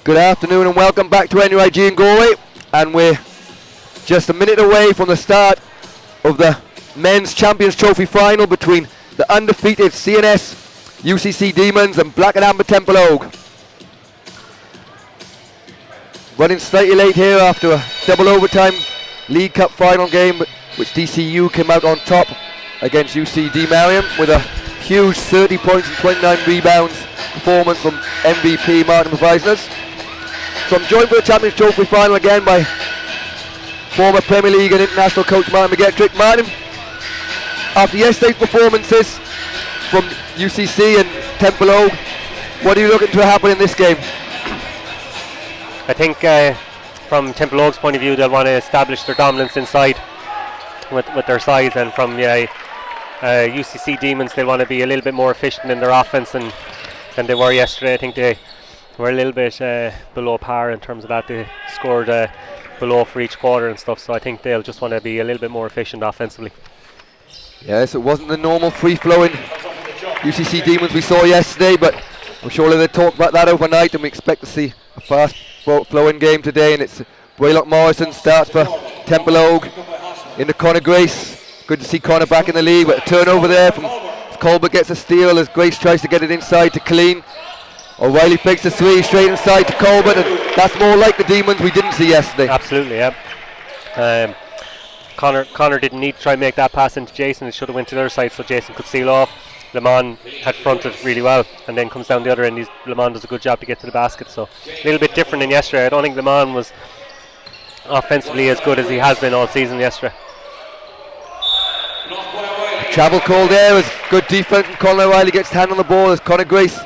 Good afternoon and welcome back to NUIG in Galway, and we're just a minute away from the start of the Men's Champions Trophy final between the undefeated C&S UCC Demons and Black and Amber Templeogue. Running slightly late here after a double overtime League Cup final game, which DCU came out on top against UCD Marion with a huge 30 points and 29 rebounds performance from MVP Martin Provisners. So I'm joined for the Champions Trophy final again by former Premier League and international coach Martin McGettrick. Martin, after yesterday's performances from UCC and Templeogue, what are you looking to happen in this game? I think from Templeogue's point of view, they'll want to establish their dominance inside with their size, and from UCC Demons, they'll want to be a little bit more efficient in their offense than they were yesterday. I think they were a little bit below par in terms of that. They scored below for each quarter and stuff, so I think they'll just want to be a little bit more efficient offensively. Yes, it wasn't the normal free-flowing UCC Demons we saw yesterday, but I'm sure they'll talk about that overnight, and we expect to see a fast-flowing game today. And it's Braylock Morrison starts for Templeogue into Connor Grace. Good to see Connor back in the league, but a turnover there from Colbert gets a steal as Grace tries to get it inside to Clean. O'Reilly fakes a three straight inside to Colbert, and that's more like the Demons we didn't see yesterday. Absolutely, yeah. Connor didn't need to try and make that pass into Jason. It should have went to the other side so Jason could seal off. Le Mans had fronted really well and then comes down the other end. Le Mans does a good job to get to the basket, so a little bit different than yesterday. I don't think Le Mans was offensively as good as he has been all season yesterday. A travel call there as good defense from Colin O'Reilly gets hand on the ball as Connor Grace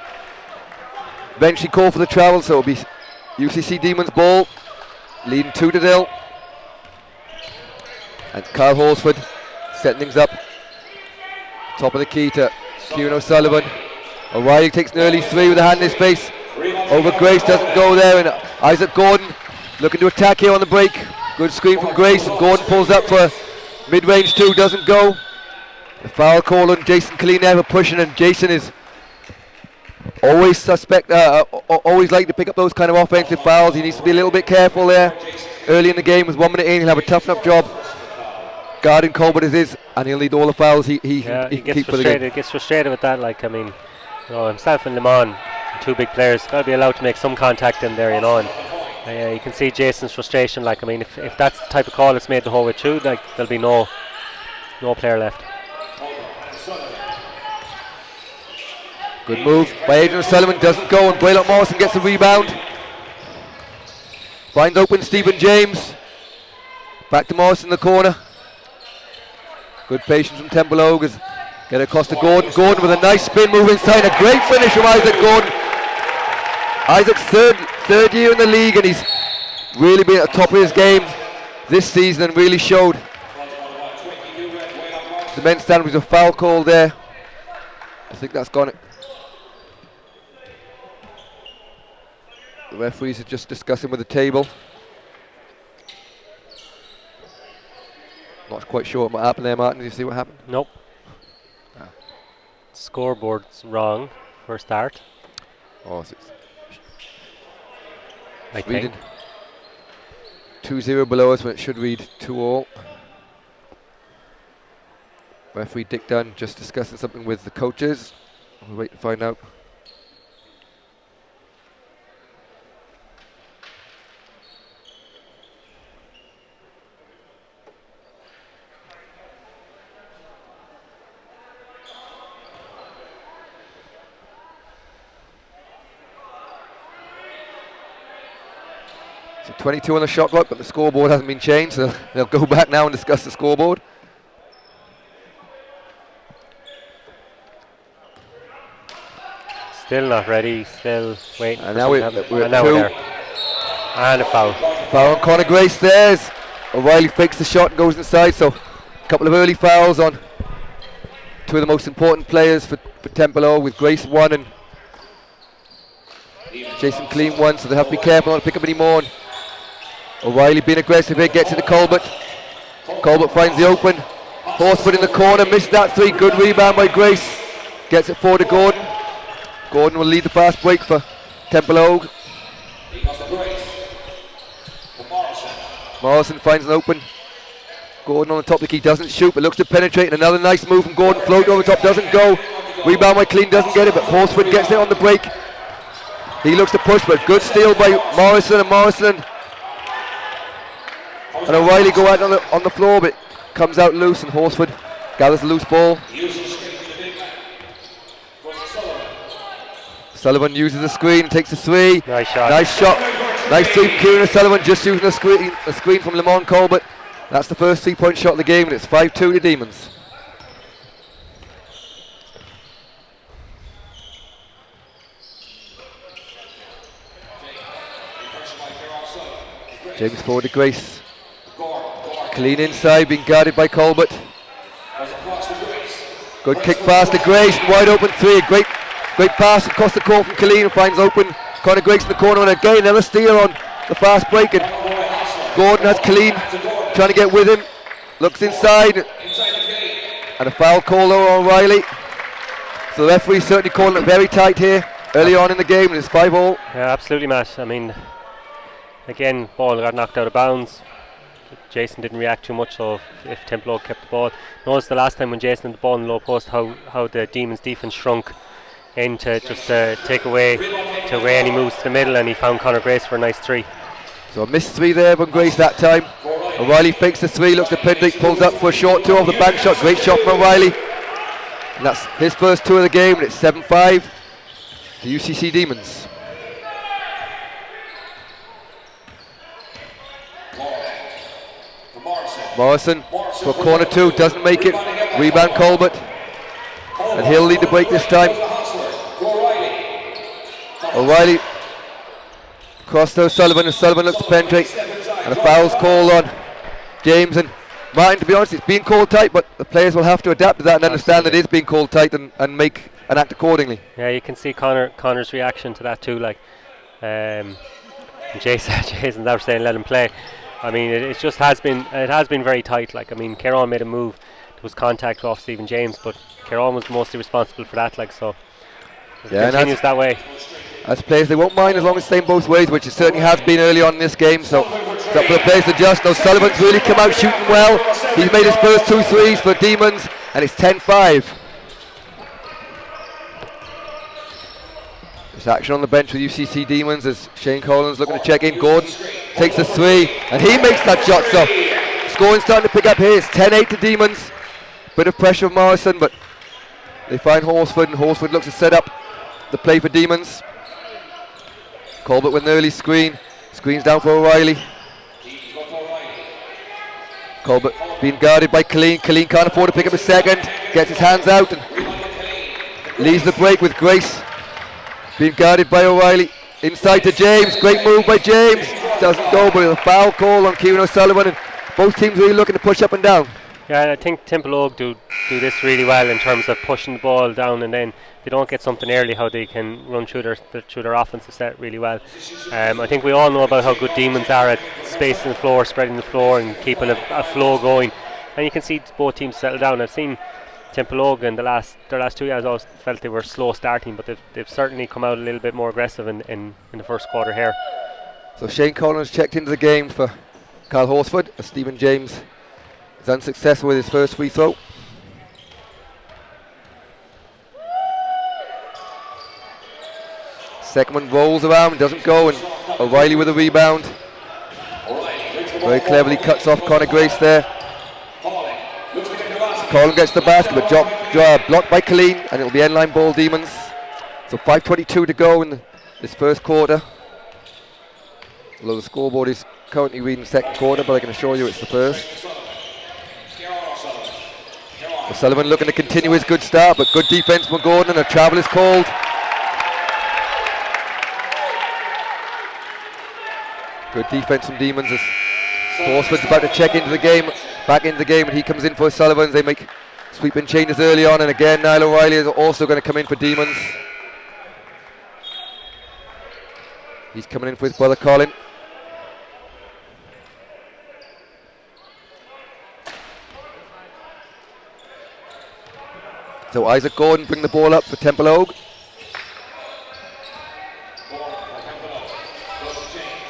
eventually called for the travel, so it'll be UCC Demons ball, leading 2-0. And Kyle Horsford setting things up. Top of the key to Kieran O'Sullivan. O'Reilly takes an early three with a hand in his face. Over Grace, doesn't go there, and Isaac Gordon looking to attack here on the break. Good screen from Grace, and Gordon pulls up for mid-range two, doesn't go. The foul call on Jason Killeen there for pushing, and Jason is always always like to pick up those kind of offensive fouls. He needs to be a little bit careful there. Early in the game, with 1 minute in, he'll have a tough enough job guarding Colbert as is, and he'll need all the fouls he can keep for the game. He gets frustrated with that. Like, I mean, himself and Le Mans, two big players, got to be allowed to make some contact in there, and you can see Jason's frustration. Like, I mean, if that's the type of call that's made the whole way through, like, there'll be no player left. Good move by Adrian O'Sullivan, doesn't go, and Braylock Morrison gets the rebound. Finds open Stephen James. Back to Morrison in the corner. Good patience from Templeogue as get it across to Gordon. Gordon with a nice spin move inside. A great finish from Isaac Gordon. Isaac's third year in the league, and he's really been at the top of his game this season and really showed. The men's stand was a foul call there. I think that's gone. The referees are just discussing with the table. Not quite sure what happened there, Martin. Did you see what happened? Nope. Scoreboard's wrong for a start. Oh, it's reading 2-0 below us when it should read 2-all. Referee Dick Dunn just discussing something with the coaches. We'll wait to find out. So 22 on the shot clock, but the scoreboard hasn't been changed, so they'll go back now and discuss the scoreboard. Still not ready, still waiting. And now we're at we're there. And a foul. Foul on Connor Grace there. O'Reilly fakes the shot and goes inside, so a couple of early fouls on two of the most important players for Templeogue, with Grace one and Jason Clean one, so they have to be careful not to pick up any more. And O'Reilly being aggressive here, gets it to Colbert. Colbert finds the open. Horsford in the corner, missed that three. Good rebound by Grace. Gets it forward to Gordon. Gordon will lead the fast break for Templeogue. Morrison finds an open. Gordon on the top of the key, doesn't shoot, but looks to penetrate. And another nice move from Gordon. Float over the top, doesn't go. Rebound by Clean, doesn't get it, but Horsford gets it on the break. He looks to push, but good steal by Morrison, and O'Reilly go out on the floor, but comes out loose, and Horsford gathers the loose ball. Sullivan uses the screen, takes a three. Nice shot. Nice three from Kieran O'Sullivan, just using a screen from Lamont Colbert. That's the first 3-point shot of the game, and it's 5-2 to Demons. James forward to Grace. Clean inside, being guarded by Colbert. Good kick pass to Grace, wide open three. Great pass across the court from Colleen, finds open Conor Grace in the corner, and again another steal on the fast break. And Gordon has Colleen trying to get with him. Looks inside, and a foul call over O'Reilly. So the referee certainly calling it very tight here early on in the game, and it's 5-all. Yeah, absolutely, Matt. I mean, again, ball got knocked out of bounds. Jason didn't react too much, so if Templeogue kept the ball. Notice the last time when Jason had the ball in the low post, how the Demons defence shrunk in to just take away any moves to the middle, and he found Conor Grace for a nice three. So a missed three there from Grace that time. O'Reilly fakes the three, looks at Pendrick, pulls up for a short two off the bank shot. Great shot from O'Reilly. And that's his first two of the game, and it's 7-5 to UCC Demons. Morrison for corner two, doesn't make it. Rebound Colbert, and he'll lead the break this time. O'Reilly cross to O'Sullivan, and Sullivan looks to penetrate, and a foul's called on James and Martin. To be honest, it's being called tight, but the players will have to adapt to that and understand that it is being called tight and make an act accordingly. Yeah, you can see Connor's reaction to that too. Like, Jason's now saying let him play. I mean, it has been very tight. Like, I mean, Kieran made a move. There was contact off Stephen James, but Kieran was mostly responsible for that. Like, so it continues that way. As players, they won't mind as long as it's staying both ways, which it certainly has been early on in this game. So it's up for the players to adjust. O'Sullivan's really come out shooting well. He's made his first two threes for Demons, and it's 10-5. There's action on the bench with UCC Demons as Shane Collins looking to check in. Gordon takes a three, and he makes that shot. So scoring starting to pick up here. It's 10-8 to Demons. Bit of pressure from Morrison, but they find Horsford, and Horsford looks to set up the play for Demons. Colbert with an early screen. Screens down for O'Reilly. Colbert being guarded by Colleen. Colleen can't afford to pick up a second. Gets his hands out and leads the break with Grace being guarded by O'Reilly. Inside to James. Great move by James. Doesn't go, but a foul call on Kieran O'Sullivan, and both teams really looking to push up and down. Yeah, I think Templeogue do this really well in terms of pushing the ball down, and then they don't get something early, how they can run through their offensive set really well. I think we all know about how good Demons are at spacing the floor, spreading the floor, and keeping a flow going. And you can see both teams settle down. I've seen Templeogue in their last 2 years. I always felt they were slow starting, but they've certainly come out a little bit more aggressive in the first quarter here. So Shane Collins checked into the game for Carl Horsford, as Stephen James is unsuccessful with his first free throw. Second one rolls around, doesn't go, and O'Reilly with a rebound. Very cleverly cuts off Conor Grace there. Collins gets the basket, but blocked by Colleen, and it'll be end-line ball Demons. So 5:22 to go in this first quarter. Although the scoreboard is currently reading second quarter, but I can assure you it's the first. O'Sullivan looking to continue his good start, but good defense from Gordon, and a travel is called. Good defense from Demons as Horsford's about to check into the game, back into the game, and he comes in for O'Sullivan. They make sweeping changes early on, and again Niall O'Reilly is also going to come in for Demons. He's coming in for his brother Colin. So Isaac Gordon bring the ball up for Templeogue.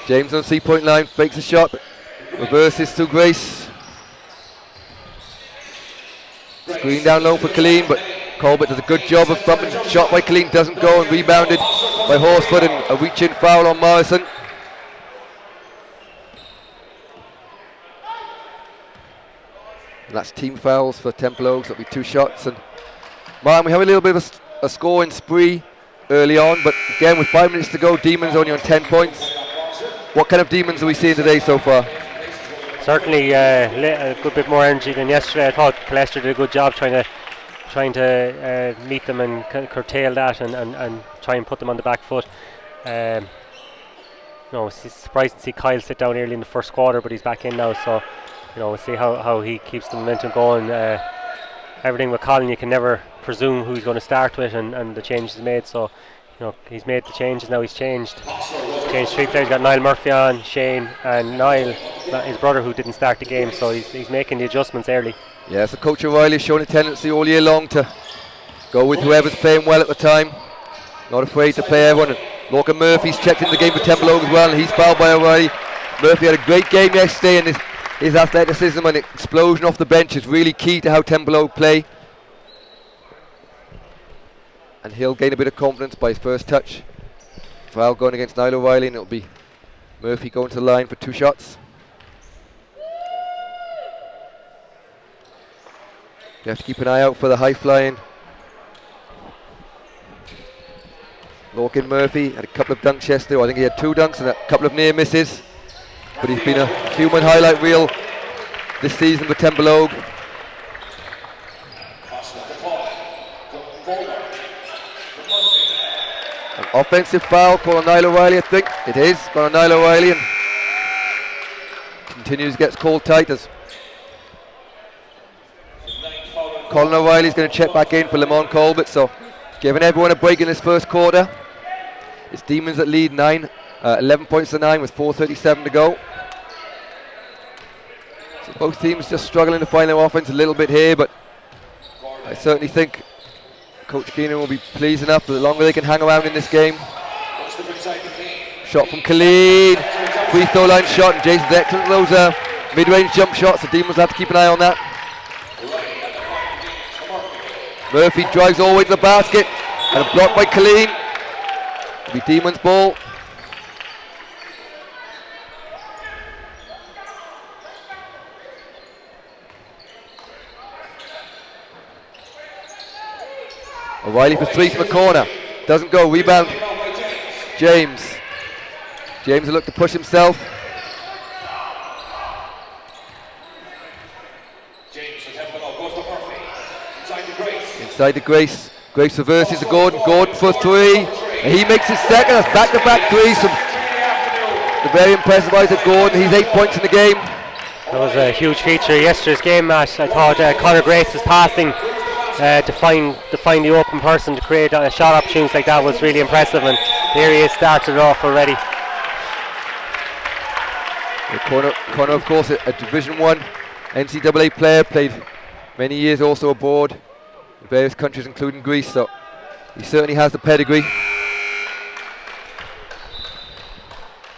James on 3-point line, fakes a shot, reverses to Grace. Screen down low for Colleen, but Colbert does a good job of bumping. Shot by Colleen doesn't go, and rebounded by Horsford, and a reach-in foul on Morrison. And that's team fouls for Templeogue, so it'll be 2 shots. And Martin, we have a little bit of a scoring spree early on, but again with 5 minutes to go, Demons only on 10 points. What kind of Demons are we seeing today so far? Certainly a good bit more energy than yesterday. I thought Colester did a good job trying to meet them and curtail that and try and put them on the back foot. It's surprised to see Kyle sit down early in the first quarter, but he's back in now, so we'll see how he keeps the momentum going. Everything with Colin, you can never presume who he's going to start with and the changes made, so he's made the changes. Now he's changed 3 players. He's got Niall Murphy on, Shane, and Niall, his brother, who didn't start the game, so he's making the adjustments early. Yeah, so Coach O'Reilly has shown a tendency all year long to go with whoever's playing well at the time, not afraid to play everyone. And Lorcan Murphy's checked in the game for Templeogue as well, and he's fouled by O'Reilly. Murphy had a great game yesterday, and his athleticism and explosion off the bench is really key to how Templeogue play. And he'll gain a bit of confidence by his first touch. Foul going against Niall O'Reilly, and it'll be Murphy going to the line for 2 shots. You have to keep an eye out for the high-flying Lorcan Murphy. Had a couple of dunks yesterday. I think he had 2 dunks and a couple of near misses. But he's been a human highlight reel this season for Templeogue. An offensive foul called on Niall O'Reilly, I think. It is, called on Niall O'Reilly, and continues, gets called tight as Colin O'Reilly's going to check back in for Lamont Colbert, so giving everyone a break in this first quarter. It's Demons that lead 11 points to 9 with 4:37 to go. So both teams just struggling to find their offense a little bit here, but I certainly think Coach Keenan will be pleased enough that the longer they can hang around in this game. Shot from Khalid, free throw line shot, and Jason's excellent. Those mid-range jump shots, the Demons have to keep an eye on that. Murphy drives all the way to the basket, and a block by Khalid. It'll be Demons ball. O'Reilly for 3 from the corner. Doesn't go. Rebound. James. James will look to push himself. Inside to Grace. Grace reverses to Gordon. Gordon for 3. And he makes his second. That's back-to-back threes from the very impressive Isaac Gordon. He's 8 points in the game. That was a huge feature of yesterday's game, Matt. I thought Conor Grace's passing to find the open person to create shot opportunities like that was really impressive, and here he is, started it off already. Conor, of course, a Division 1 NCAA player, played many years also abroad in various countries including Greece, so he certainly has the pedigree.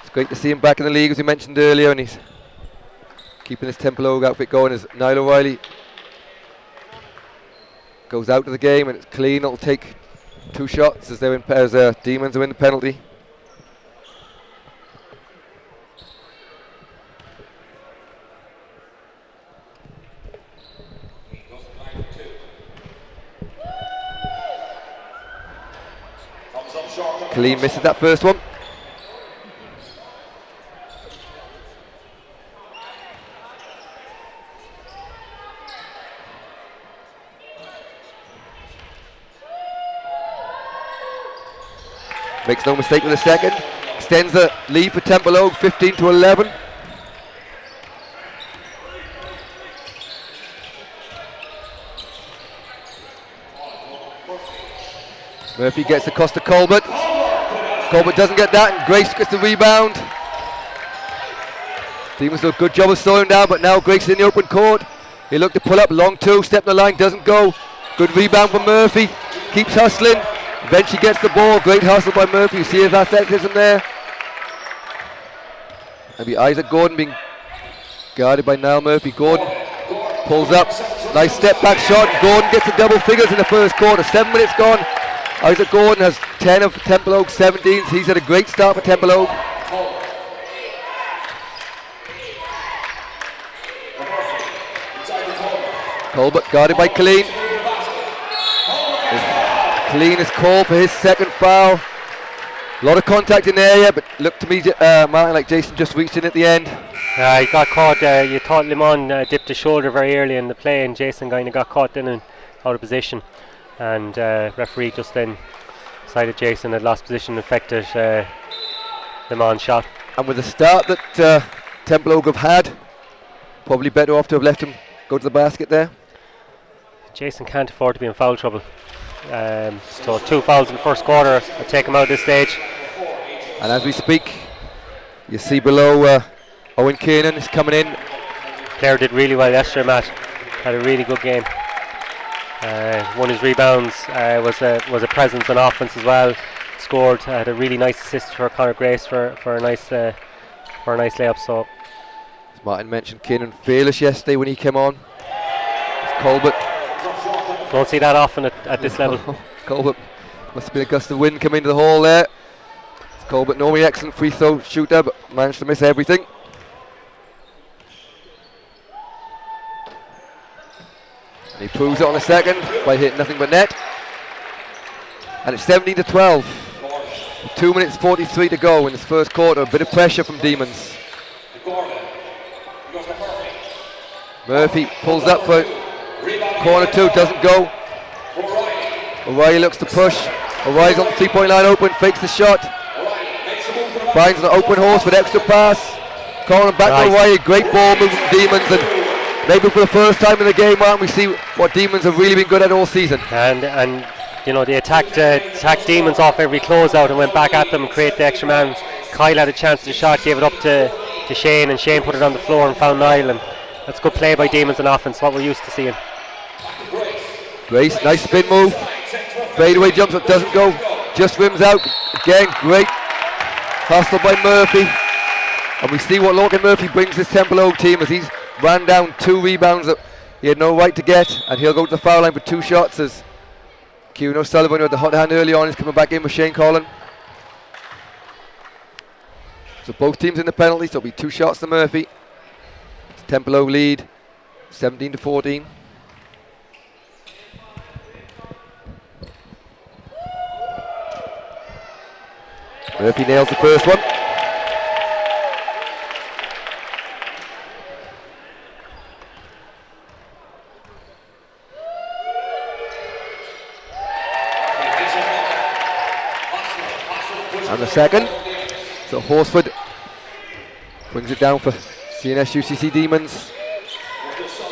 It's great to see him back in the league, as we mentioned earlier, and he's keeping his Templeogue outfit going as Niall O'Reilly goes out of the game, and it's clean. It'll take 2 shots as Demons are in the penalty. Clean misses that first one. Makes no mistake with the second. Extends the lead for Templeogue, 15-11. Murphy gets across to Colbert. Colbert doesn't get that, and Grace gets the rebound. Demons do a good job of slowing down, but now Grace is in the open court. He looked to pull up, long 2, step the line, doesn't go. Good rebound from Murphy. Keeps hustling. Eventually gets the ball. Great hustle by Murphy. You see his athleticism there. Maybe Isaac Gordon being guarded by Niall Murphy. Gordon pulls up, nice step back shot. Gordon gets the double figures in the first quarter. 7 minutes gone. Isaac Gordon has 10 of Templeogue's 17s. He's had a great start for Templeogue. Colbert guarded by Colleen. Colleen is called for his second foul. A lot of contact in the area, but looked to me, Martin, like Jason just reached in at the end. He got caught. You thought Limon dipped his shoulder very early in the play, and Jason kind of got caught in and out of position. And referee just then decided Jason had lost position, affected Limon's shot. And with the start that Templeogue have had, probably better off to have left him go to the basket there. Jason can't afford to be in foul trouble. So 2 fouls in the first quarter. I'll take him out at this stage. And as we speak, you see below Owen Kiernan is coming in. Player did really well yesterday, Matt. Had a really good game. Won his rebounds. Was a presence on offense as well. Scored. Had a really nice assist for Conor Grace for a nice layup. So, as Martin mentioned, Kiernan fearless yesterday when he came on. It's Colbert. Don't see that often at this level. Colbert must have been a gust of wind coming into the hall there. It's Colbert, normally excellent free throw shooter, but managed to miss everything. And he proves it on the second by hitting nothing but net. And it's 17-12. 2 minutes 43 to go in this first quarter. A bit of pressure from Demons. Murphy pulls up for corner 2, doesn't go. O'Reilly looks to push. O'Reilly's on the 3-point line open, fakes the shot. Finds an open horse with extra pass. Calling back to O'Reilly, great ball moving from Demons, and maybe for the first time in the game, Martin, we see what Demons have really been good at all season. And you know, they attacked Demons off every closeout and went back at them and create the extra man. Kyle had a chance at the shot, gave it up to Shane, and Shane put it on the floor and found Niall, and that's good play by Demons on offense, what we're used to seeing. Grace, nice spin move. Fadeaway jumps, it doesn't go. Just rims out. Again, great hustle by Murphy. And we see what Logan Murphy brings this Templeogue team as he's ran down 2 rebounds that he had no right to get. And he'll go to the foul line for 2 shots as Kieran O'Sullivan, who had the hot hand early on, is coming back in with Shane Collin. So both teams in the penalty, so it'll be 2 shots to Murphy. It's Templeogue lead, 17-14. Murphy nails the first one. And the second. So Horsford brings it down for C&S UCC Demons.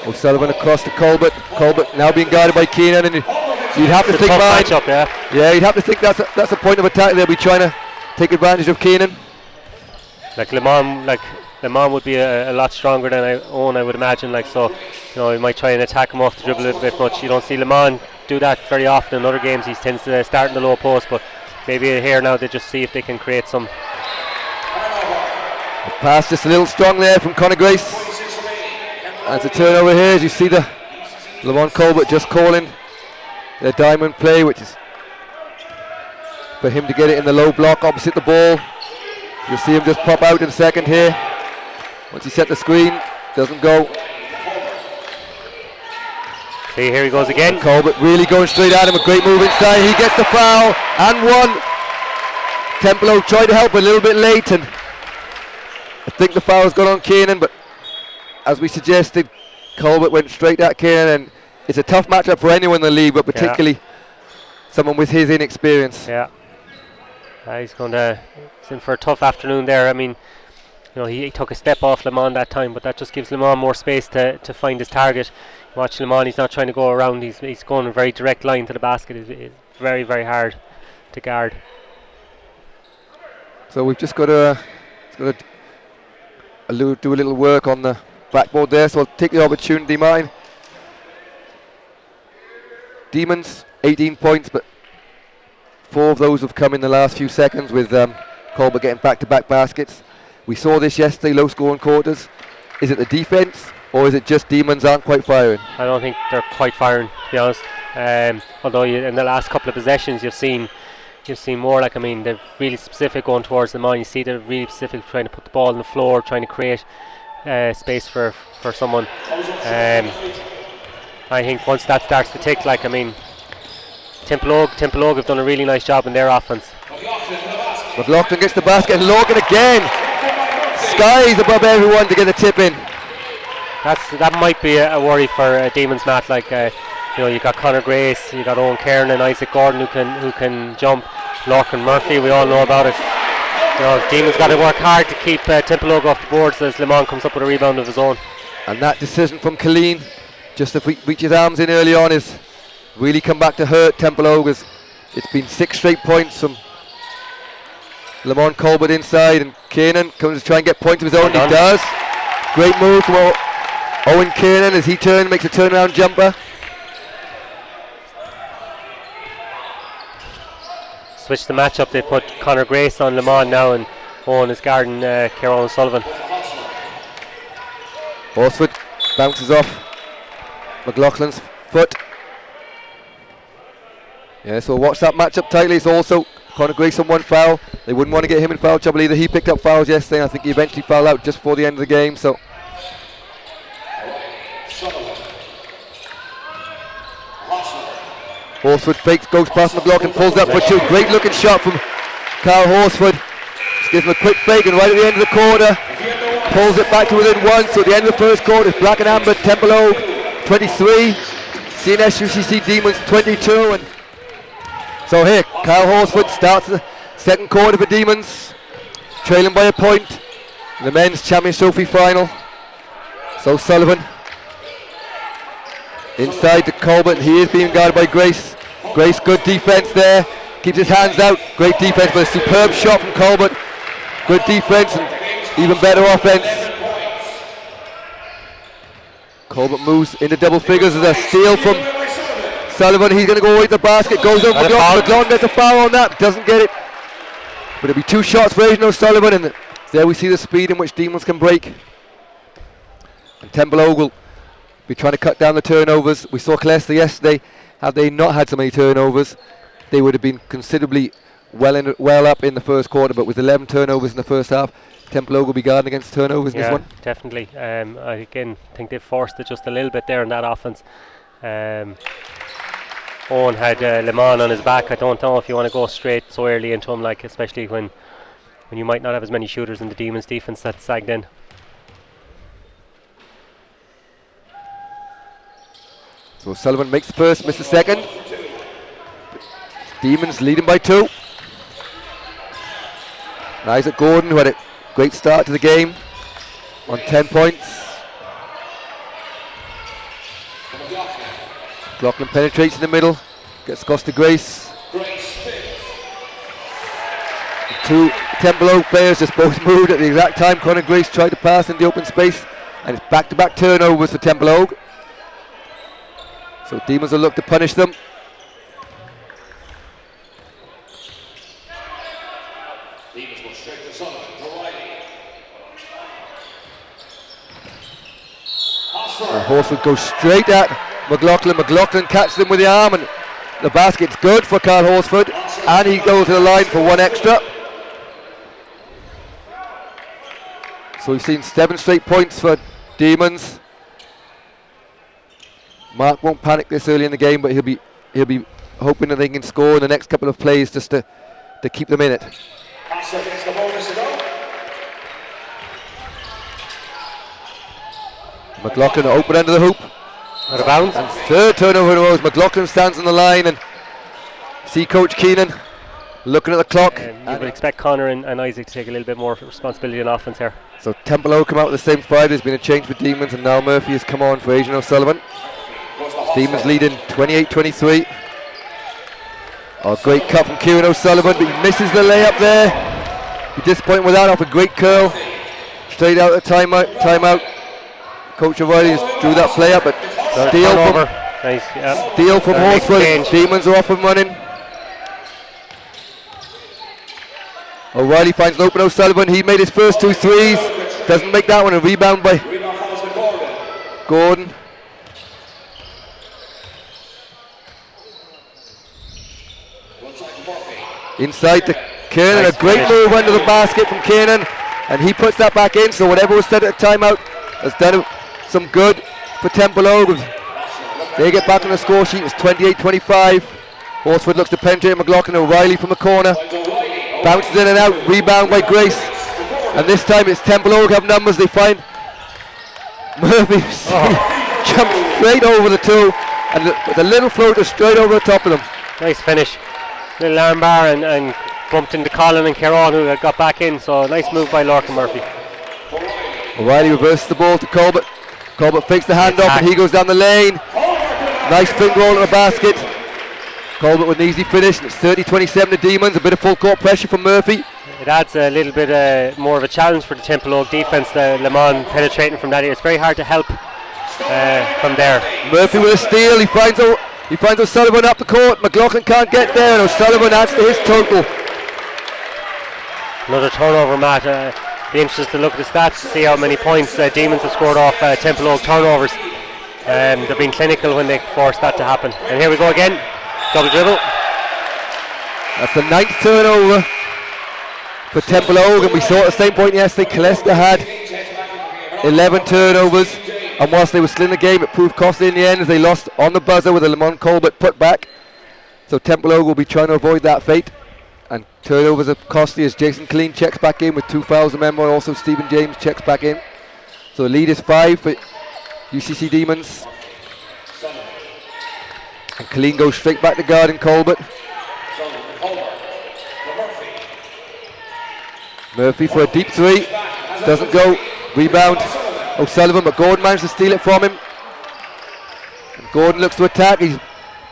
O'Sullivan across to Colbert. Colbert now being guarded by Keenan, and you'd have to think, matchup, yeah, you'd have to think that's a point of attack. They'll be trying to take advantage of Keenan. Like Limon would be a lot stronger than Owen, I would imagine. Like, so, you know, he might try and attack him off the dribble a little bit much. You don't see Limon do that very often. In other games, he tends to start in the low post, but maybe here now they just see if they can create some. The pass just a little strong there from Conor Grace. And it's a turnover here as you see the Lamont Colbert just calling the diamond play, which is for him to get it in the low block opposite the ball. You'll see him just pop out in a second here. Once he set the screen, doesn't go. See, here he goes again. Colbert really going straight at him, a great move inside. He gets the foul and one. Templeogue tried to help a little bit late, and I think the foul's gone on Kiernan, but as we suggested, Colbert went straight at Kiernan, and it's a tough matchup for anyone in the league, but particularly someone with his inexperience. Yeah. He's in for a tough afternoon there. I mean, you know, he took a step off Limon that time, but that just gives Limon more space to find his target. Watch Limon, he's not trying to go around, he's going a very direct line to the basket. It's very, very hard to guard. So we've just got to do a little work on the backboard there, so I'll take the opportunity, mine. Demons, 18 points, but 4 of those have come in the last few seconds with Colbert getting back-to-back baskets. We saw this yesterday, low scoring quarters. Is it the defence, or is it just Demons aren't quite firing? I don't think they're quite firing, to be honest. Although in the last couple of possessions you've seen more, like, I mean, they're really specific going towards the man. You see they're really specific trying to put the ball on the floor, trying to create space for someone. I think once that starts to tick, like, I mean, Templeogue have done a really nice job in their offense. McLaughlin gets the basket and Logan again skies above everyone to get the tip in. That might be a worry for Demons, Matt. Like, you got Conor Grace, you got Owen Kieran and Isaac Gordon who can jump. Lorcan Murphy, we all know about it. Demons got to work hard to keep Templeogue off the boards as Le Mans comes up with a rebound of his own. And that decision from Colleen, just to reach his arms in early on, is really come back to hurt Templeogue. It's been 6 straight points from Lamont Colbert inside, and Kiernan comes to try and get points of his own. He does. Great move from Owen Kiernan as he makes a turnaround jumper. Switch the matchup. They put Conor Grace on Lamont now, and Owen is guarding Kieran O'Sullivan. Horsford bounces off McLaughlin's foot. Yeah, so watch that matchup tightly. It's also Conor Grace on 1 foul. They wouldn't want to get him in foul trouble either. He picked up fouls yesterday, and I think he eventually fouled out just before the end of the game. So Horsford fakes, goes past McLaughlin, pulls up for 2. Great looking shot from Carl Horsford. Just gives him a quick fake, and right at the end of the quarter, pulls it back to within 1. So at the end of the first quarter, it's black and amber, Templeogue 23, C&S UCC Demons 22. And so here, Kyle Horsford starts the second quarter for Demons, trailing by a point in the men's Champions Trophy final. So Sullivan inside to Colbert, he is being guarded by Grace. Grace, good defense there, keeps his hands out. Great defense, but a superb shot from Colbert. Good defense and even better offense. Colbert moves into double figures as a steal from Sullivan. He's going to go away to the basket, goes over McLaughlin gets a foul on that, doesn't get it. But it'll be 2 shots for Adrian O'Sullivan, and there we see the speed in which Demons can break. And Templeogue will be trying to cut down the turnovers. We saw Colester yesterday. Had they not had so many turnovers, they would have been considerably well up in the first quarter, but with 11 turnovers in the first half, Templeogue will be guarding against turnovers in this one. Definitely. I again think they forced it just a little bit there in that offense. Owen had Le Mans on his back. I don't know if you want to go straight so early into him, like, especially when you might not have as many shooters in the Demons defense that's sagged in. So Sullivan makes the first, misses the second. Demons leading by 2. And Isaac Gordon, who had a great start to the game, on 10 points. McLaughlin penetrates in the middle, gets Costa Grace. 2 Templeogue players just both moved at the exact time. Conor Grace tried to pass in the open space, and it's back-to-back turnovers for Templeogue. So Demons will look to punish them. And Horsford goes straight at McLaughlin. McLaughlin catches him with the arm, and the basket's good for Carl Horsford, and he goes to the line for 1 extra. So we've seen 7 straight points for Demons. Mark won't panic this early in the game, but he'll be hoping that they can score in the next couple of plays just to keep them in it. McLaughlin open end of the hoop. Out of bounds. And 3rd turnover in a row as McLaughlin stands on the line, and see Coach Keenan looking at the clock. You would expect Conor and Isaac to take a little bit more responsibility on offense here. So Templeogue come out with the same 5. There's been a change for Demons, and now Murphy has come on for Adrian O'Sullivan. Demons leading 28-23. Oh, great cut from Kieran O'Sullivan, but he misses the layup there. Be disappointed with that off a great curl. Straight out of timeout. Coach O'Reilly drew that play up, but steal from Horsford. Demons are off and running. O'Reilly finds an open O'Sullivan. He made his first 2 threes. Doesn't make that one. A rebound by Gordon. Inside to Kiernan. Nice A great finish. move under the basket from Kiernan. And he puts that back in. So whatever was said at the timeout has done some good for Templeogue. They get back on the score sheet. It's 28-25. Horsford looks to penetrate McLaughlin. O'Reilly from the corner. Bounces in and out. Rebound by Grace. And this time it's Templeogue have numbers. They find Murphy jumps straight over the 2. And the little floater straight over the top of them. Nice finish. Little arm bar and bumped into Colin and Kieran, who had got back in. So nice move by Lorcan Murphy. O'Reilly reverses the ball to Colbert. Colbert fakes the handoff and he goes down the lane. Nice finger roll in the basket. Colbert with an easy finish. And it's 30-27 the Demons. A bit of full court pressure from Murphy. It adds a little bit more of a challenge for the Templeogue defence. Le Mans penetrating from that. It's very hard to help from there. Murphy with a steal. He finds O'Sullivan up the court. McLaughlin can't get there, and O'Sullivan adds to his total. Another turnover, Matt. Be interested to look at the stats to see how many points Demons have scored off Templeogue turnovers. They've been clinical when they forced that to happen. And here we go again. Double dribble. That's the 9th turnover for Templeogue, and we saw at the same point yesterday Colesta had 11 turnovers, and whilst they were still in the game, it proved costly in the end as they lost on the buzzer with a Lamont Colbert put back. So Templeogue will be trying to avoid that fate, and turnovers are costly as Jason Killeen checks back in with 2 fouls, remember, and also Stephen James checks back in. So the lead is 5 for UCC Demons, and Killeen goes straight back to guarding Colbert. Murphy for a deep 3, doesn't go, rebound O'Sullivan, but Gordon managed to steal it from him. And Gordon looks to attack, he's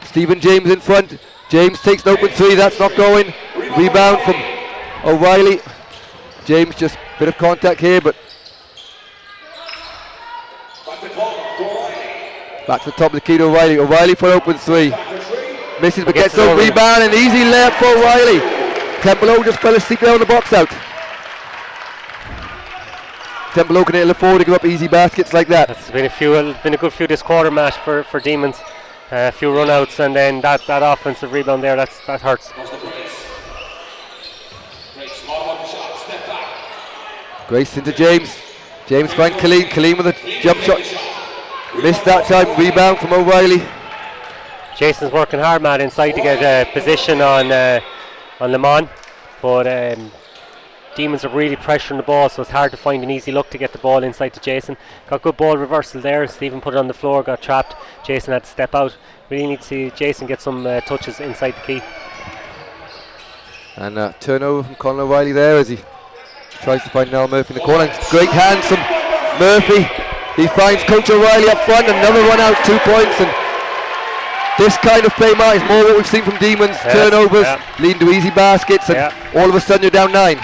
Stephen James in front. James takes an open 3, that's not going. Rebound from O'Reilly. James just a bit of contact here, but back to the top of the key to O'Reilly. O'Reilly for an open 3. Misses but gets no rebound, and easy layup for O'Reilly. Templeogue just fell asleep there on the box out. Templeogue can afford to give up easy baskets like that. It's been a good few this quarter, Matt, for Demons. A few run-outs, and then that offensive rebound there, that hurts. Grace into James. James finds Killeen. Killeen with a jump shot. Missed that time. Rebound from O'Reilly. Jason's working hard, Matt, inside to get position on Le Mans, but Demons are really pressuring the ball, so it's hard to find an easy look to get the ball inside to Jason. Got good ball reversal there. Stephen put it on the floor, got trapped. Jason had to step out. Really need to see Jason get some touches inside the key. And turnover from Colin O'Reilly there as he tries to find Nell Murphy in the corner. Great hands from Murphy. He finds Coach O'Reilly up front. Another run out, 2 points. And this kind of play, Matt, is more what we've seen from Demons. Turnovers leading to easy baskets, and all of a sudden you're down 9.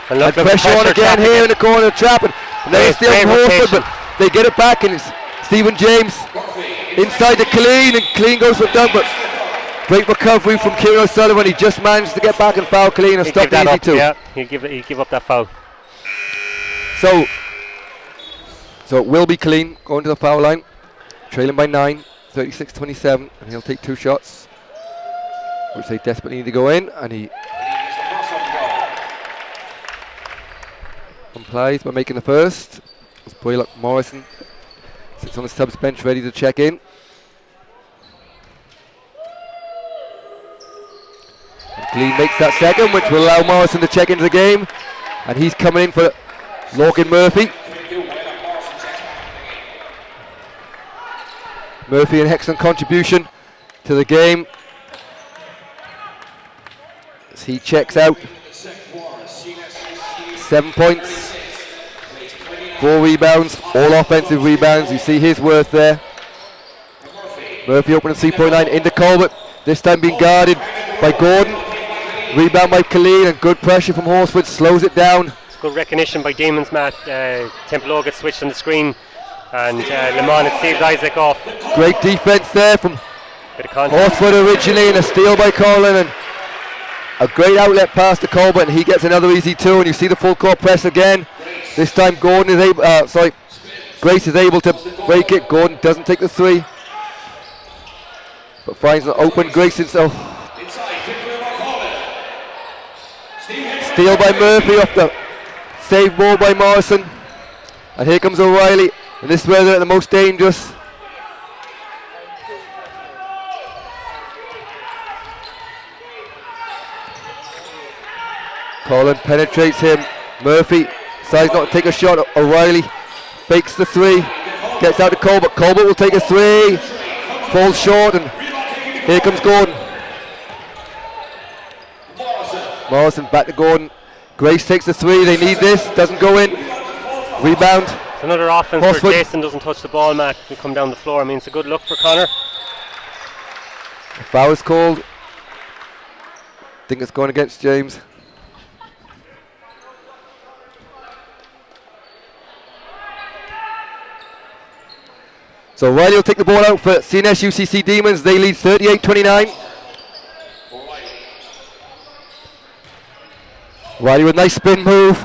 And pressure on again here in the corner, trapping. And then it's still Horsford, but they get it back, and it's Stephen James inside to Killeen, and Killeen goes for a dunk, but great recovery from Kieran O'Sullivan. He just managed to get back and foul Killeen and stop the easy 2. Yeah, he'll give up that foul. So it will be Killeen going to the foul line, trailing by 9, 36-27, and he'll take 2 shots, which they desperately need to go in, and he complies by making the first. As Boylock Morrison sits on the subs bench ready to check in. And Killeen makes that second, which will allow Morrison to check into the game, and he's coming in for Lorcan Murphy. Murphy an excellent contribution to the game as he checks out. 7 points, 4 rebounds, all offensive rebounds. You see his worth there. Murphy opening 3.9 into Colbert, this time being guarded by Gordon. Rebound by Killeen, and good pressure from Horsford slows it down. Good recognition by Demons, Matt. Templeogue gets switched on the screen, and Le Mans had saved Isaac off. Great defense there from Bit of contact. Horsford originally, and a steal by Colin, and A great outlet pass to Colbert, and he gets another easy two, and you see the full court press again. This time Gordon is able, Grace is able to break it. Gordon doesn't take the three, but finds an open Grace himself. Steal by Murphy off the save ball by Morrison. And here comes O'Reilly, and this is where they're at the most dangerous. Colin penetrates him. Murphy decides not to take a shot. O'Reilly fakes the three, gets out to Colbert. Colbert will take a three, falls short, and here comes Gordon. Morrison back to Gordon. Grace takes the three, they need this, doesn't go in. Rebound. It's another offense Horsford. where Jason doesn't touch the ball, Matt. We come down the floor. I mean, it's a good look for Connor. A foul is called. I think it's going against James. So Riley will take the ball out for C&S UCC Demons. They lead 38-29. Riley with a nice spin move.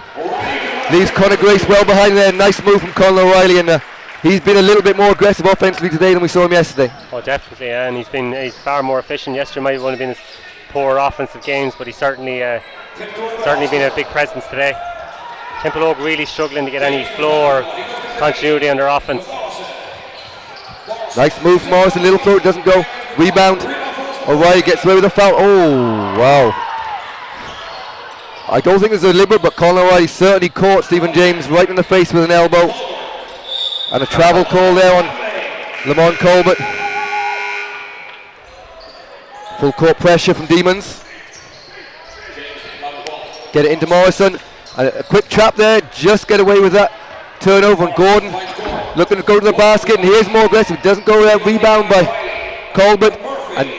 Leaves Conor Grace well behind there. Nice move from Colin O'Reilly, and he's been a little bit more aggressive offensively today than we saw him yesterday. Oh, definitely, yeah, and he's far more efficient. Yesterday might have only been his poor offensive games, but he's certainly been a big presence today. Templeogue really struggling to get any flow or continuity on their offense. Nice move from Morrison, little float, doesn't go. Rebound. O'Reilly gets away with a foul. Oh, wow. I don't think it's deliberate, but Colin O'Reilly certainly caught Stephen James right in the face with an elbow. And a travel call there on Lamont Colbert. Full court pressure from Demons. Get it into Morrison. And a quick trap there, just get away with that. Turnover, and Gordon looking to go to the basket, and here's more aggressive. Doesn't go there, rebound by Colbert. And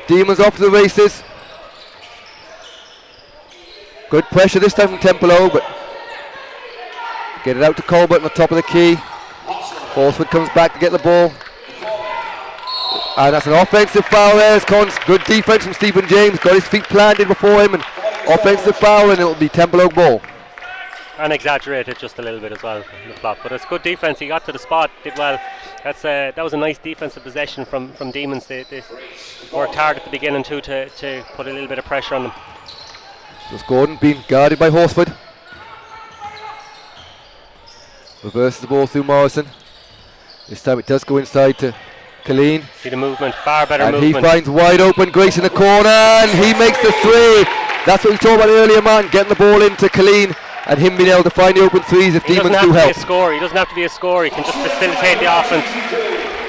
Demons off to the races. Good pressure this time from Templeogue, but get it out to Colbert on the top of the key. Horsford comes back to get the ball. And that's an offensive foul there. It's good defense from Stephen James. Got his feet planted before him, and offensive foul, and it'll be Templeogue ball. And exaggerated just a little bit as well in the flop. But it's good defense. He got to the spot, did well. That was a nice defensive possession from Demons. They worked hard at the beginning too to put a little bit of pressure on them. Just Gordon being guarded by Horsford. Reverses the ball through Morrison. This time it does go inside to Colleen. See the movement, far better and movement. And he finds wide open Grace in the corner, and he makes the three. That's what we talked about earlier, man. Getting the ball into Colleen and him being able to find the open threes if Demons do help. He doesn't have to be a scorer. He can just facilitate the offense.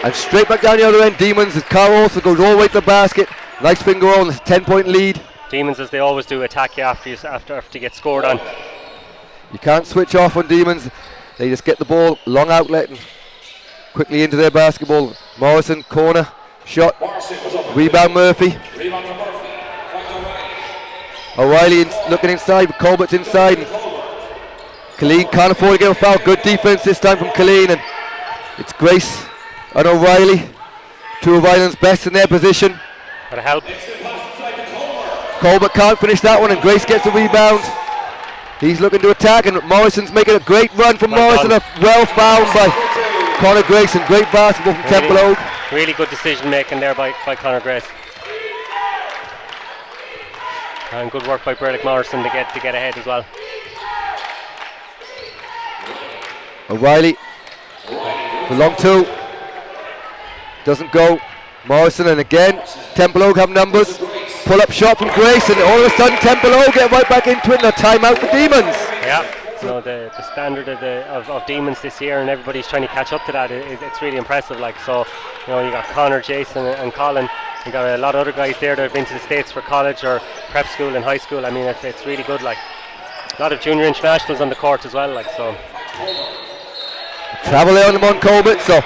And straight back down the other end, Demons. Carl also goes all the way to the basket. Nice finger roll, 10-point lead. Demons, as they always do, attack you after you get scored on. You can't switch off on Demons. They just get the ball, long outlet, and quickly into their basketball. Morrison, corner, shot, rebound Murphy. O'Reilly looking inside, but Colbert's inside. And Colleen can't afford to get a foul. Good defense this time from Colleen, and it's Grace and O'Reilly. Two of Ireland's best in their position. Gotta help. Colbert can't finish that one, and Grace gets the rebound. He's looking to attack, and Morrison's making a great run from Morrison. Well found by Conor Grace, and great basketball from Templeogue. Really good decision making there by Conor Grace. And good work by Berlick Morrison to get ahead as well. O'Reilly, the long two, doesn't go. Morrison, and again, Templeogue have numbers. Pull up shot from Grace, and all of a sudden Templeogue get right back into it, and a timeout for Demons. Yeah, so the standard of Demons this year, and everybody's trying to catch up to that. It's really impressive. Like, so, you know, you got Connor, Jason, and Colin. You got a lot of other guys there that have been to the States for college or prep school and high school. I mean, it's really good. Like, a lot of junior internationals on the court as well. Like, so. Travel there on the Mount Colbert, so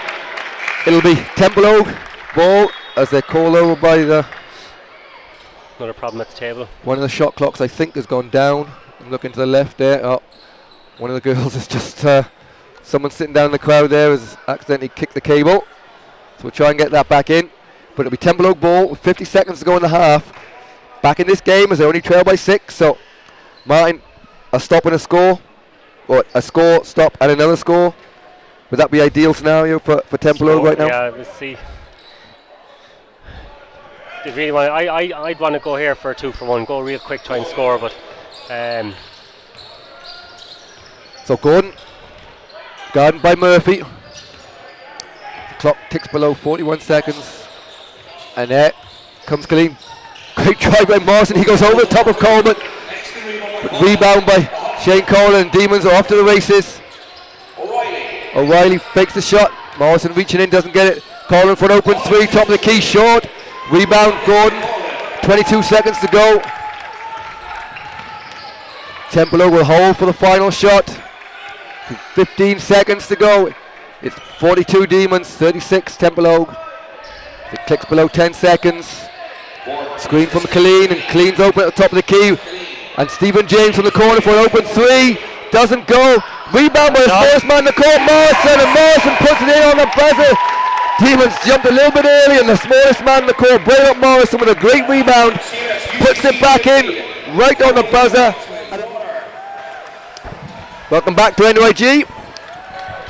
it'll be Templeogue ball as they're called over by the. Another problem at the table. One of the shot clocks, I think, has gone down. I'm looking to the left there. Oh, one of the girls is just someone sitting down in the crowd there has accidentally kicked the cable. So we'll try and get that back in. But it'll be Templeogue ball with 50 seconds to go in the half. back in this game as they only trail by 6. So Martin, a stop and a score, or a score, stop and another score. Would that be ideal scenario for Templeogue right now? Yeah, we'll see. They really want. I'd want to go here for a 2-for-1. Go real quick, try and score, but. So Gordon, guarded by Murphy. The clock ticks below 41 seconds. And there comes Colleen. Great try by Morrison. He goes over the top of Coleman. Rebound by Shane Coleman, and Demons are off to the races. O'Reilly fakes the shot. Morrison reaching in, doesn't get it. Coleman for an open 3, top of the key, short. Rebound Gordon. 22 seconds to go. Templeogue will hold for the final shot. 15 seconds to go. It's 42 Demons, 36 Templeogue. It clicks below 10 seconds. Screen from Colleen, and Colleen's open at the top of the key. And Stephen James from the corner for an open 3. Doesn't go. Rebound by the first man in the court, Morrison, and Morrison puts it in on the buzzer. Demons jumped a little bit early, and the smallest man in the court, Braylon Morrison, with a great rebound, puts it back in right on the buzzer. Welcome back to NYG.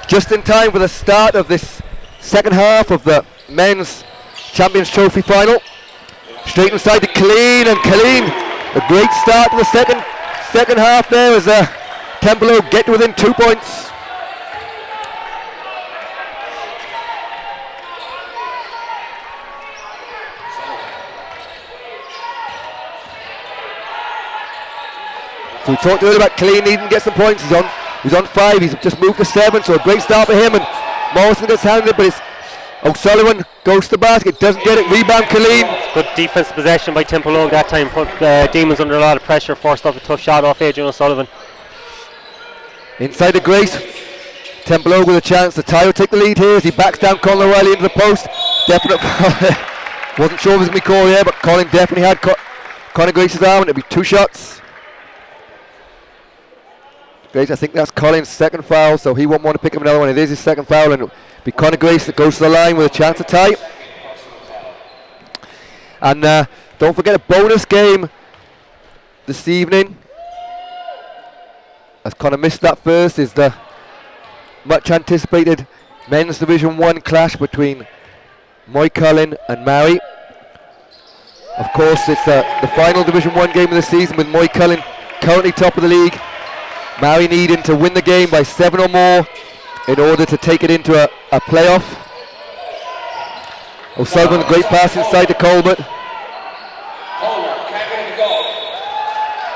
Just in time for the start of this second half of the men's Champions Trophy final. Straight inside to Colleen, and Colleen, a great start to the second half there as Templeogue get within 2 points. So we talked earlier about Colleen needing to get some points. He's on 5. He's just moved to 7. So a great start for him. And Morrison gets handed, but it's O'Sullivan goes to the basket, doesn't get it. Rebound Colleen. Good defensive possession by Templeogue that time. Put Demons under a lot of pressure. Forced off a tough shot off Adrian O'Sullivan. Inside to Grace. Templeogue with a chance. The tie will take the lead here as he backs down Colin O'Reilly into the post. Definite. Wasn't sure if it was going to be called here, but Colin definitely had Conor Grace's arm, and it'll be 2 shots. Grace, I think that's Colin's second foul, so he won't want to pick up another one. It is his second foul, and it'll be Conor Grace that goes to the line with a chance to tie. And don't forget a bonus game this evening. As Conor missed that first, is the much anticipated men's Division 1 clash between Moycullen and Marie. Of course, it's the final Division 1 game of the season, with Moycullen currently top of the league. Marie needing to win the game by 7 or more in order to take it into a playoff. O'Sullivan, great pass inside to Colbert.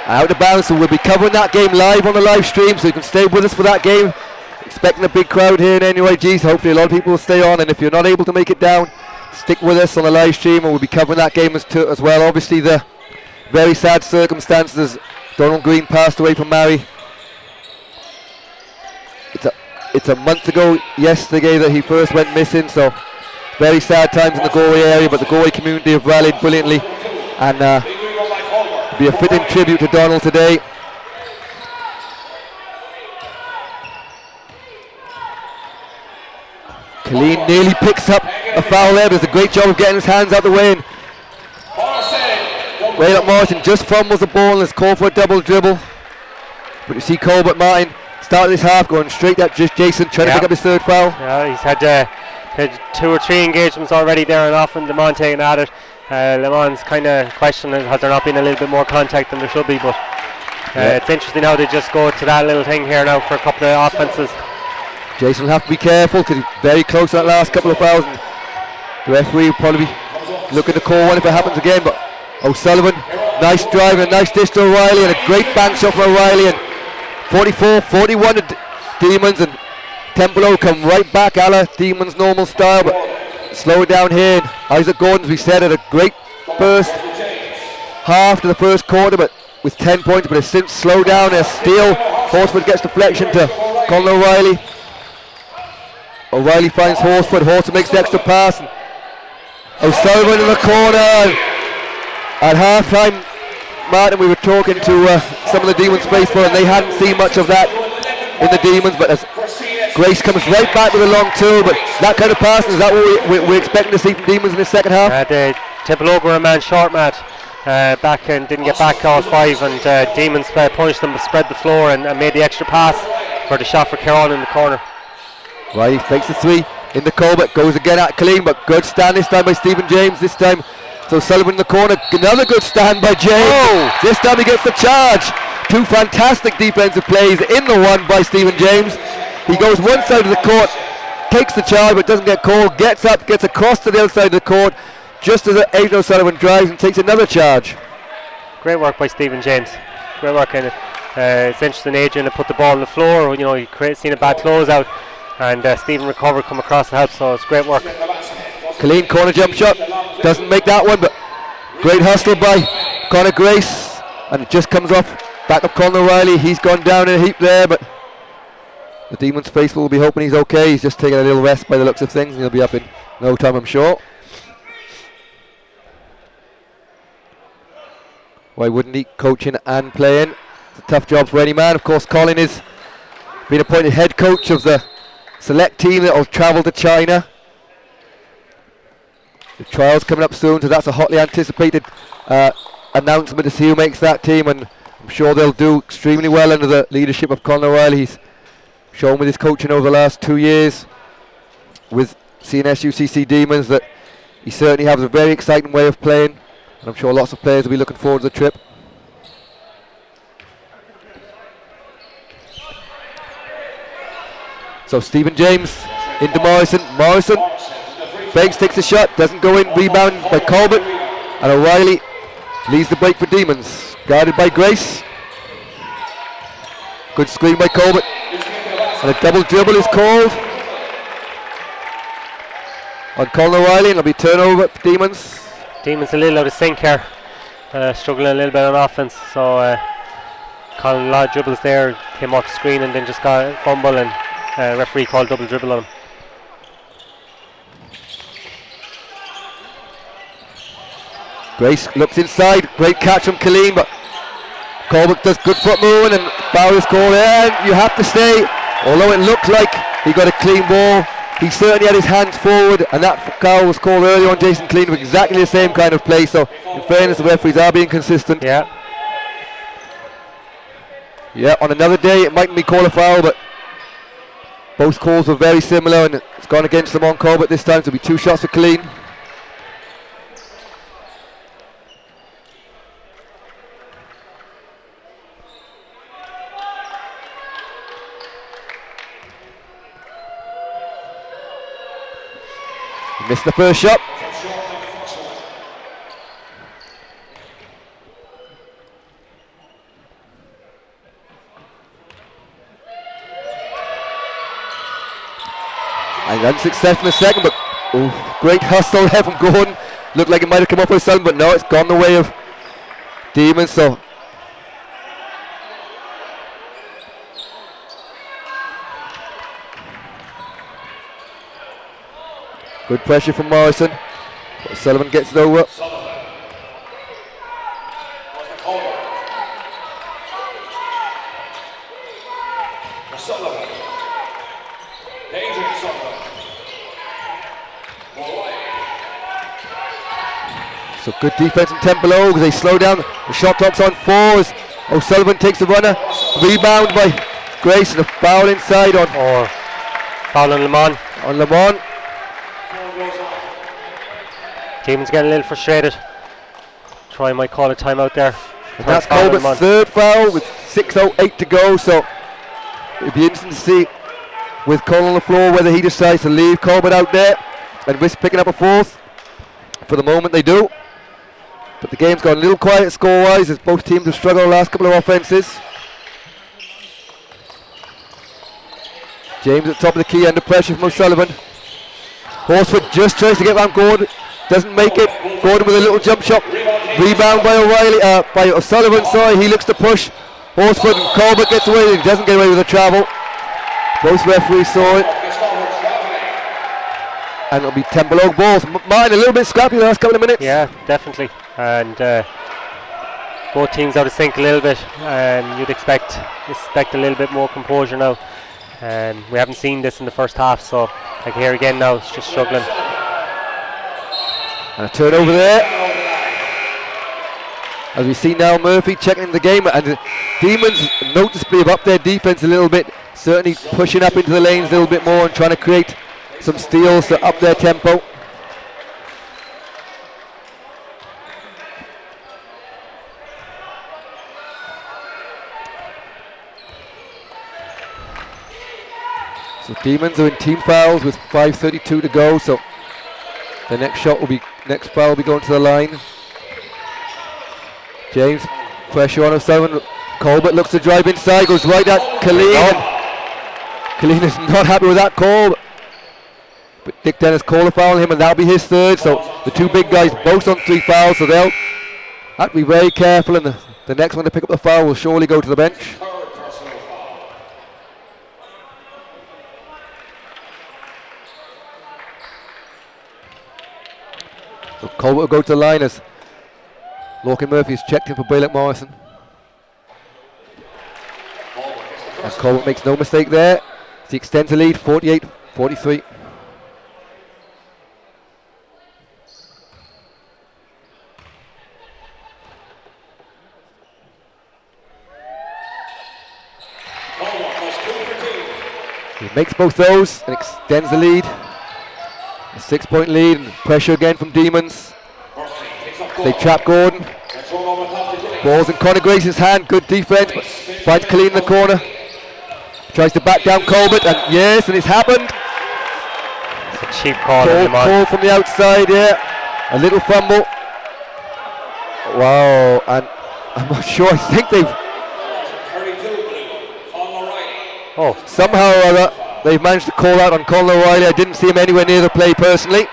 Out of bounds, so we'll be covering that game live on the live stream, so you can stay with us for that game. Expecting a big crowd here in NUIG, so hopefully a lot of people will stay on, and if you're not able to make it down, stick with us on the live stream, and we'll be covering that game as well. Obviously the very sad circumstances, Donald Green passed away from Marie. It's a month ago yesterday that he first went missing, so very sad times in the Galway area, but the Galway community have rallied brilliantly, and be a fitting tribute to Donald today. Colleen nearly picks up a foul there, does a great job of getting his hands out the way, and Waylon Morrison just fumbles the ball and is called for a double dribble. But you see Colbert Martin start this half going straight at just Jason, trying to pick up his third foul. Yeah, he's had 2 or 3 engagements already there, and often Le Mans taking at it. Le Mans kind of questioning, has there not been a little bit more contact than there should be, but it's interesting how they just go to that little thing here now for a couple of offenses. Jason will have to be careful because he's very close to that last couple of fouls, and the referee will probably be looking to call one if it happens again. But O'Sullivan, nice drive and a nice dish to O'Reilly, and a great bank shot from O'Reilly, and 44-41 to Demons, and Templeogue come right back a la Demons normal style, but slow it down here. And Isaac Gordon, as we said, had a great first half to the first quarter, but with 10 points, but has since slowed down. A steal, Horsford gets deflection to Colin O'Reilly. O'Reilly finds Horsford, Horsford makes the extra pass, and O'Sullivan in the corner. At half time, Martin, we were talking to some of the Demons faithful, and they hadn't seen much of that in the Demons, but as Grace comes right back with a long two, but that kind of pass, is that what we're expecting to see from Demons in the second half? The Templeogue were a man short, Matt. back and didn't get back all 5, and Demons punished them, spread the floor and made the extra pass for the shot for Carroll in the corner. Riley fakes the 3 in the Colbert, goes again at Colleen, but good stand this time by Stephen James. This time, so Sullivan in the corner, another good stand by James. Oh. This time he gets the charge. 2 fantastic defensive plays in the one by Stephen James. He goes one side of the court, takes the charge but doesn't get called, gets up, gets across to the other side of the court, just as Aidan O'Sullivan drives and takes another charge. Great work by Stephen James. Great work, and it's interesting Adrian to put the ball on the floor. You know, he seen a bad closeout, and Stephen recovered, come across to help, so it's great work. Colleen corner jump shot, doesn't make that one, but great hustle by Conor Grace, and it just comes off back of Colin O'Reilly. He's gone down in a heap there, but the Demons faithful will be hoping he's okay. He's just taking a little rest by the looks of things, and he'll be up in no time, I'm sure. Why wouldn't he? Coaching and playing. It's a tough job for any man. Of course, Colin is being appointed head coach of the select team that will travel to China. The trial's coming up soon, so that's a hotly anticipated announcement to see who makes that team, and I'm sure they'll do extremely well under the leadership of Colin O'Reilly. He's shown with his coaching over the last 2 years with C&S UCC Demons that he certainly has a very exciting way of playing. And I'm sure lots of players will be looking forward to the trip. So Stephen James into Morrison. Morrison fakes, takes a shot, doesn't go in. Rebound by Colbert, and O'Reilly leads the break for Demons. Guarded by Grace. Good screen by Colbert, and a double dribble is called on Colin O'Reilly, and it'll be turnover for Demons. Demons a little out of sync here, struggling a little bit on offense, so Colin a lot of dribbles there, came off the screen and then just got a fumble, and referee called double dribble on him. Grace looks inside, great catch from Colleen, but Colbert does good foot moving and foul is called, and you have to stay. Although it looked like he got a clean ball, he certainly had his hands forward, and that foul was called earlier on Jason Clean with exactly the same kind of play. So in fairness, the referees are being consistent. Yeah, on another day it mightn't be called a foul, but both calls were very similar, and it's gone against them on Colbert this time, so it'll be 2 shots for Clean. Missed the first shot. And unsuccessful in the second, but great hustle there from Gordon. Looked like it might have come up with something, but no, it's gone the way of Demons. So good pressure from Morrison, but Sullivan gets it over. So good defense in Templeogue. They slow down. The shot clock's on 4 as O'Sullivan takes the runner. Rebound by Grace, and a foul inside on foul on Lamont. Demons getting a little frustrated. Troy might call a timeout there. And that's Colbert's third foul with 6:08 to go, so it'll be interesting to see with Colin on the floor whether he decides to leave Colbert out there and risk picking up a fourth. For the moment they do, but the game's gone a little quiet score-wise as both teams have struggled the last couple of offences. James at the top of the key under pressure from O'Sullivan. Horsford just tries to get around Gordon, doesn't make it. Gordon with a little jump shot. Rebound by by O'Sullivan, sorry, he looks to push. Horsford and Colbert gets away, he doesn't get away with the travel. Both referees saw it. And it'll be Templeogue balls. Martin a little bit scrappy the last couple of minutes. Yeah, definitely. And both teams out of sync a little bit. You'd expect a little bit more composure now. We haven't seen this in the first half, so like here again now, it's just struggling. And a turnover there. As we see now, Murphy checking the game, and the Demons noticeably have upped their defense a little bit, certainly pushing up into the lanes a little bit more and trying to create some steals to up their tempo. So Demons are in team fouls with 5:32 to go, so the next foul will be going to the line. James, pressure on O'Sullivan. Colbert looks to drive inside, goes right at Colleen. Colleen is not happy with that call. But Dick Dennis called a foul on him, and that'll be his third. So the two big guys both on 3 fouls, so they'll have to be very careful, and the next one to pick up the foul will surely go to the bench. So Colbert will go to the line as Lorcan Murphy has checked in for Braylon Morrison. And Colbert makes no mistake there. He extends the lead, 48-43. He makes both those and extends the lead. A 6-point lead, and pressure again from Demons. They trap Gordon. Ball's in Conor Grace's hand. Good defense, but finds Colleen in the corner. Tries to back down Colbert, and yes, and it's happened. It's a cheap call. Call from the outside, yeah. A little fumble. Wow, and I'm not sure. I think they've. Oh, somehow or other, they've managed to call out on Colin O'Reilly. I didn't see him anywhere near the play personally.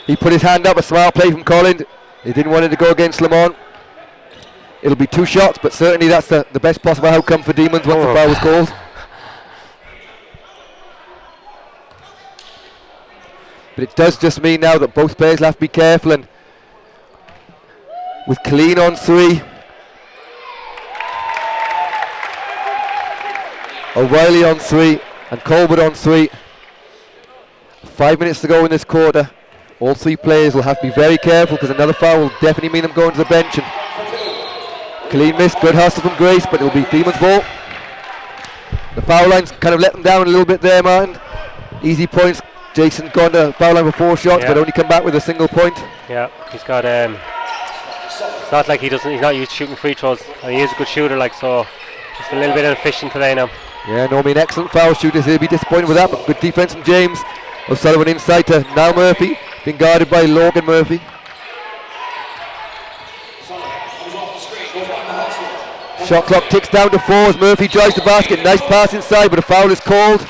He put his hand up, a smart play from Colin. He didn't want it to go against Lamont. It'll be 2 shots, but certainly that's the best possible outcome for Demons once the foul was called. But it does just mean now that both players will have to be careful, and with Colleen on 3, O'Reilly on 3, and Colbert on 3. 5 minutes to go in this quarter. All 3 players will have to be very careful, because another foul will definitely mean them going to the bench. And Colleen missed, good hustle from Grace, but it'll be Demons' ball. The foul line's kind of let them down a little bit there, Martin. Easy points. Jason's gone to foul line for 4 shots, but only come back with a single point. Yeah, he's got. It's not like he's not used to shooting free throws. And he is a good shooter, so just a little bit inefficient today now. Yeah, normally an excellent foul shooter. He'll be disappointed with that, but good defense from James. O'Sullivan inside to now Murphy, being guarded by Logan Murphy. Shot clock ticks down to 4 as Murphy drives the basket. Nice pass inside, but a foul is called.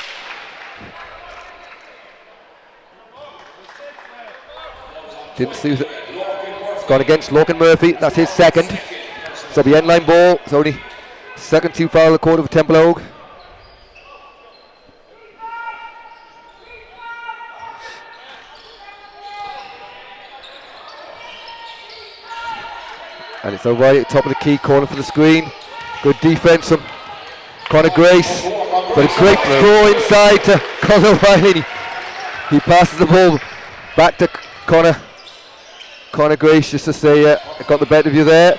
Didn't see it. It's gone against Logan Murphy. That's his second. So the end line ball. It's only second 2 foul of the quarter for Templeogue. And it's O'Reilly at the top of the key, corner for the screen. Good defense from Conor Grace. But a great throw inside to Conor O'Reilly. He passes the ball back to Conor Grace just to say, I got the better of you there.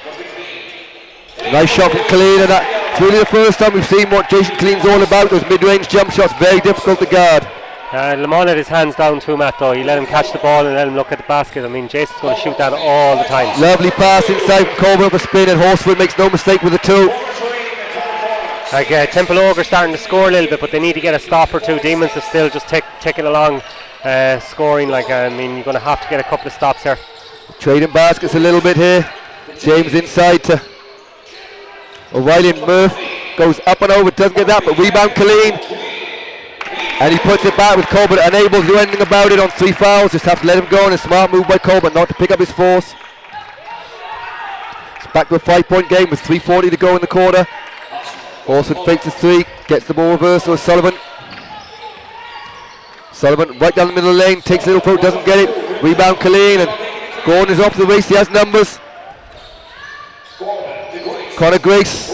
Nice shot from Colleen, and that's really the first time we've seen what Jason Colleen's all about. Those mid-range jump shots, very difficult to guard. Lamont had his hands down too, Matt, though. He let him catch the ball and let him look at the basket. I mean, Jason's going to shoot that all the time. Lovely pass inside from Colbert up a spin, and Horsford makes no mistake with the 2. Templeogue are starting to score a little bit, but they need to get a stop or 2. Demons are still just ticking along, scoring. I mean, you're going to have to get a couple of stops here. Trading baskets a little bit here. James inside to O'Reilly, and Murph goes up and over, doesn't get that, but rebound Colleen. And he puts it back with Colbert unable to do anything about it on 3 fouls. Just have to let him go, and a smart move by Colbert not to pick up his force. It's back to a 5-point game with 3:40 to go in the quarter. Horsford fakes a 3, gets the ball reversed to Sullivan. Sullivan right down the middle of the lane, takes a little throw, doesn't get it. Rebound Colleen, and Gordon is off the race, he has numbers. Conor Grace,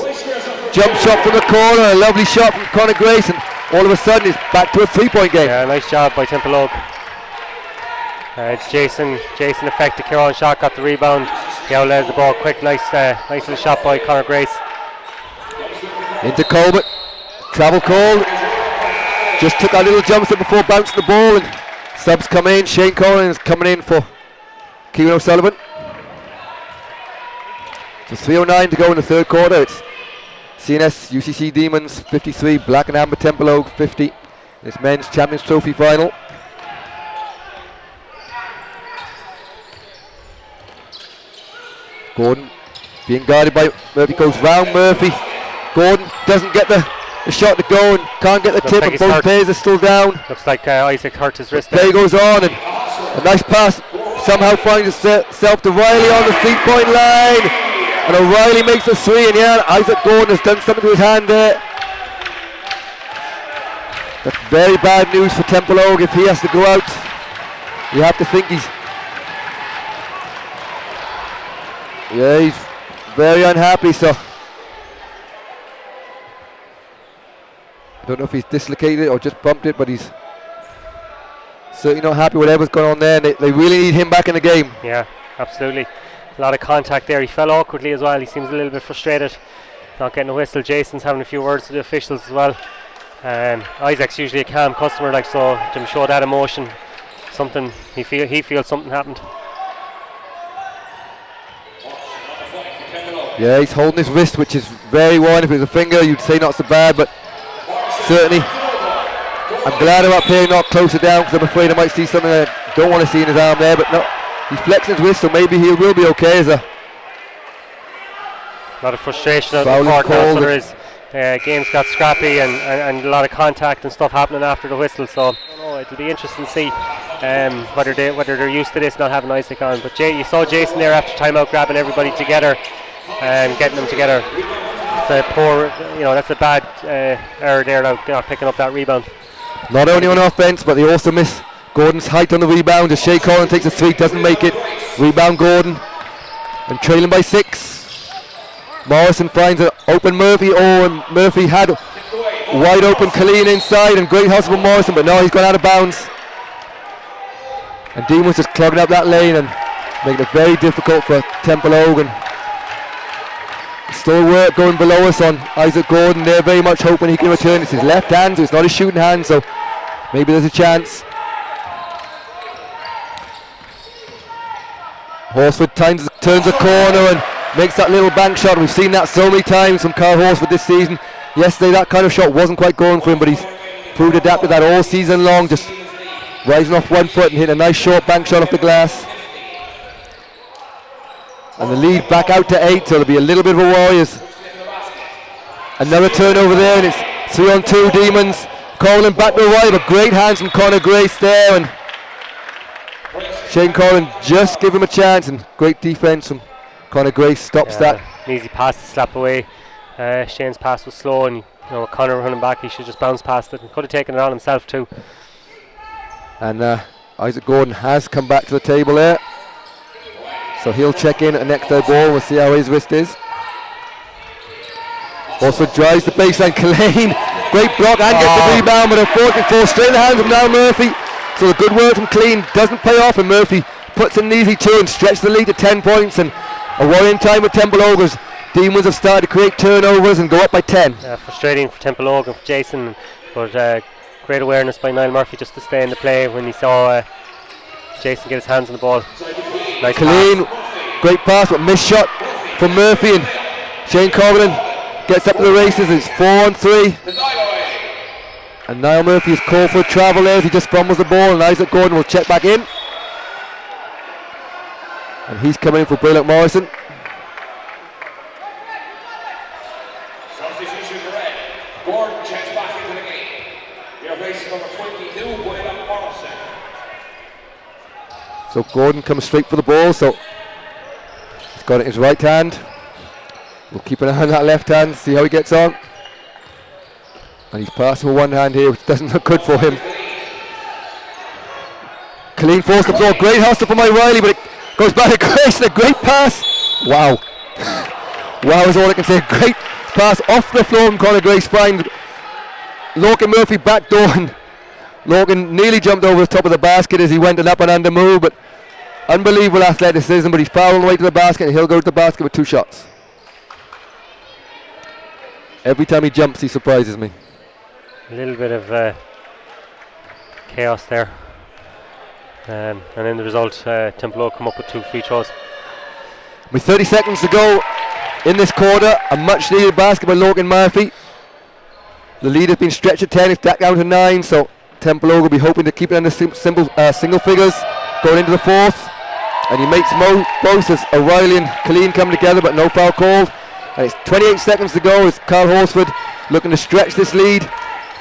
jump shot from the corner, a lovely shot from Conor Grace, and all of a sudden it's back to a 3-point game. Yeah, nice job by Templeogue. It's Jason effective. Kieran Shot got the rebound. He outlays the ball quick, nice little shot by Conor Grace. Into Colbert, travel call. Just took a little jump step before bouncing the ball, and subs come in. Shane Collins is coming in for Kieran O'Sullivan. So 3:09 to go in the third quarter. It's C&S UCC Demons 53, Black and Amber Templeogue 50. This men's Champions Trophy final. Gordon being guarded by Murphy, goes round Murphy. Gordon doesn't get the shot to go and can't get the tip, like and both players are still down. Looks like Isaac hurt his wrist. Play goes on, and a nice pass somehow finds itself to Riley on the 3-point line, and O'Reilly makes the three, and yeah, Isaac Gordon has done something to his hand there. That's very bad news for Templeogue if he has to go out. You have to think he's very unhappy, so I don't know if he's dislocated it or just bumped it, but he's certainly not happy with whatever's going on there, and they really need him back in the game. Yeah, absolutely. A lot of contact there. He fell awkwardly as well. He seems a little bit frustrated, not getting a whistle. Jason's having a few words to the officials as well. Isaac's usually a calm customer, like, so to show that emotion, something he feels something happened. Yeah, he's holding his wrist, which is very worn. If it was a finger, you'd say not so bad, but certainly I'm glad I'm up here, not closer down, because I'm afraid I might see something I don't want to see in his arm there. But no, he's flexing his wrist, so maybe he will be okay. As a lot of frustration out in the court now, so there is. Games got scrappy and a lot of contact and stuff happening after the whistle, so it'll be interesting to see whether they're used to this, not having Isaac on. But you saw Jason there after timeout grabbing everybody together and getting them together. It's a poor, that's a bad error there, not picking up that rebound. Not only on offense, but they also miss Gordon's height on the rebound. As Shea Collins takes a three, doesn't make it. Rebound Gordon, and trailing by 6. Morrison finds an open Murphy. And Murphy had wide open Colleen inside, and great hustle from Morrison, but no, he's gone out of bounds. And Dean was just clogging up that lane and making it very difficult for Templeogue. And still work going below us on Isaac Gordon. They're very much hoping he can return. It's his left hand, so it's not his shooting hand, so maybe there's a chance. Horsford turns the corner and makes that little bank shot. We've seen that so many times from Carl Horsford this season. Yesterday that kind of shot wasn't quite going for him, but he's proved adapted that all season long, just rising off one foot and hitting a nice short bank shot off the glass. And the lead back out to 8, so there'll be a little bit of a Warriors. Another turnover there, and it's 3-on-2 Demons. Colin back to the right, but great hands from Conor Grace there, and Shane Collin just give him a chance, and great defense from Conor Grace stops that. An easy pass to slap away. Shane's pass was slow, and Conor running back, he should just bounce past it and could have taken it on himself too. And Isaac Gordon has come back to the table there, so he'll check in at the next ball. We'll see how his wrist is. Also drives the baseline. Colleen, great block and gets the rebound, but unfortunately falls straight in the hands of now Murphy. So the good work from Colleen doesn't pay off, and Murphy puts in an easy 2 and stretches the lead to 10 points. And a worrying time with Templeogue as Demons have started to create turnovers and go up by 10. Frustrating for Templeogue and for Jason, but great awareness by Niall Murphy just to stay in the play when he saw Jason get his hands on the ball. Nice Colleen, great pass, but missed shot from Murphy, and Shane Coughlin gets up to the races. It's 4-on-3. And Niall Murphy is called for a travel there as he just fumbles the ball, and Isaac Gordon will check back in. And he's coming in for Brilliant Morrison. Substitution red. Gordon checks back into the game. Here faces number 22, Brilliant Morrison. So Gordon comes straight for the ball, so he's got it in his right hand. We'll keep an eye on that left hand, see how he gets on. And he's passing with one hand here, which doesn't look good for him. Colleen forced the ball, great hustle from O'Reilly, but it goes back to Grace, and a great pass. Wow. Wow is all I can say. Great pass off the floor from Conor Grace. Find Logan Murphy backdoor, and Logan nearly jumped over the top of the basket as he went an up and under move, but unbelievable athleticism, but he's fouled on the way to the basket, and he'll go to the basket with 2 shots. Every time he jumps, he surprises me. A little bit of chaos there. And in the result, Templeogue come up with 2 free throws. With 30 seconds to go in this quarter, a much needed basket by Logan Murphy. The lead has been stretched at 10, it's back down to 9, so Templeogue will be hoping to keep it under single figures going into the 4th. And he makes both as O'Reilly and Colleen come together, but no foul called. And it's 28 seconds to go as Carl Horsford looking to stretch this lead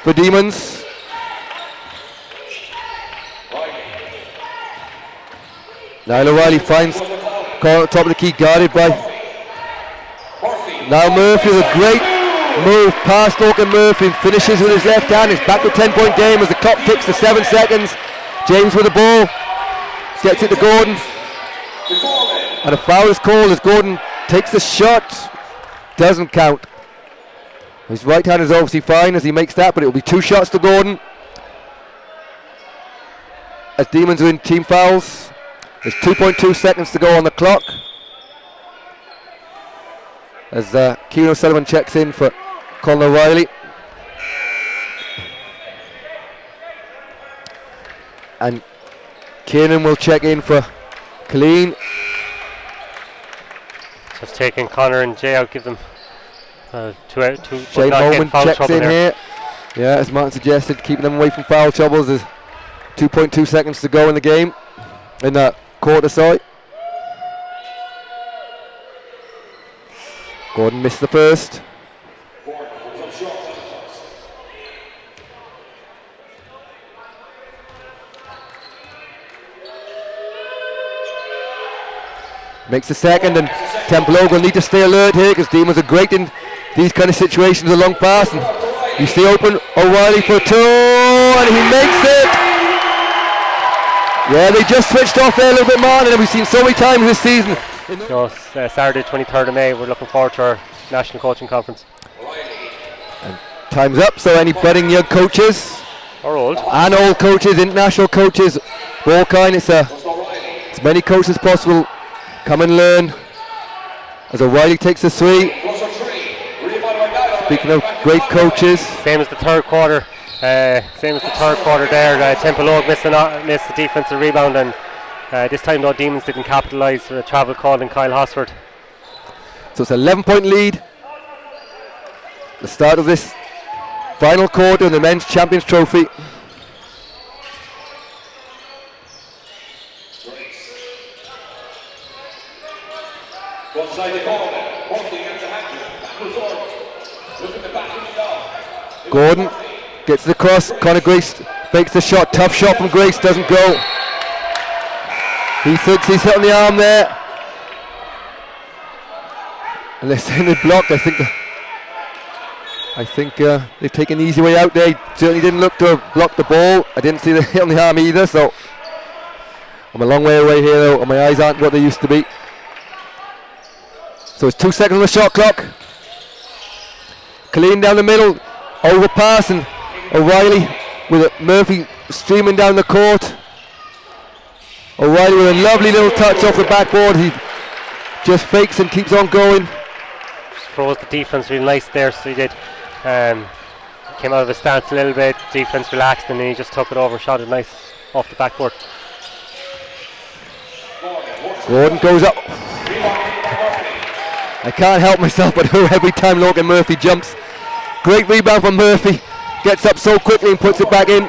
for Demons. Niall O'Reilly finds Carl at the top of the key, guarded by now Murphy with a great move past Logan Murphy and finishes with his left hand. It's back to a 10-point game as the clock ticks to 7 seconds. James with the ball, gets it to Gordon, and a foul is called as Gordon takes the shot. Doesn't count. His right hand is obviously fine as he makes that, but it will be 2 shots to Gordon. As Demons are in team fouls. There's 2.2 seconds to go on the clock. As Kieran O'Sullivan checks in for Colin O'Reilly. And Kieran will check in for Colleen. Just taking Connor and Jay out, give them 2 out. Shane Holman checks in here. Yeah, as Martin suggested, keeping them away from foul troubles. There's 2.2 seconds to go in the game. In that quarter, sorry. Gordon missed the first. Makes the second, and Templeogue will need to stay alert here because Demons are great in these kind of situations along pass. And you see open O'Reilly for 2, and he makes it. Yeah, they just switched off there a little bit more, and we've seen so many times this season. Saturday 23rd of May, we're looking forward to our National Coaching Conference. And time's up, so any budding young coaches or old and old coaches, international coaches, all kind, it's as many coaches as possible. Come and learn as O'Reilly takes a 3. Speaking of great coaches. Same as the third quarter. There. Templeogue missed the defensive rebound, and this time though Demons didn't capitalise for a travel call in Kyle Hosford. So it's an 11-point lead. The start of this final quarter in the Men's Champions Trophy. Gordon gets it across. Connor Grace fakes the shot. Tough shot from Grace, doesn't go. He thinks he's hit on the arm there. And they're saying they blocked. I think they've taken the easy way out there. He certainly didn't look to have blocked the ball. I didn't see the hit on the arm either, so I'm a long way away here though, and my eyes aren't what they used to be. So it's 2 seconds on the shot clock. Colleen down the middle, overpass, and O'Reilly with Murphy streaming down the court. O'Reilly with a lovely little touch off the backboard. He just fakes and keeps on going. Just froze the defense really nice there, so he did. Came out of his stance a little bit, defense relaxed, and then he just took it over, shot it nice off the backboard. Gordon goes up. I can't help myself but every time Logan Murphy jumps. Great rebound from Murphy. Gets up so quickly and puts it back in.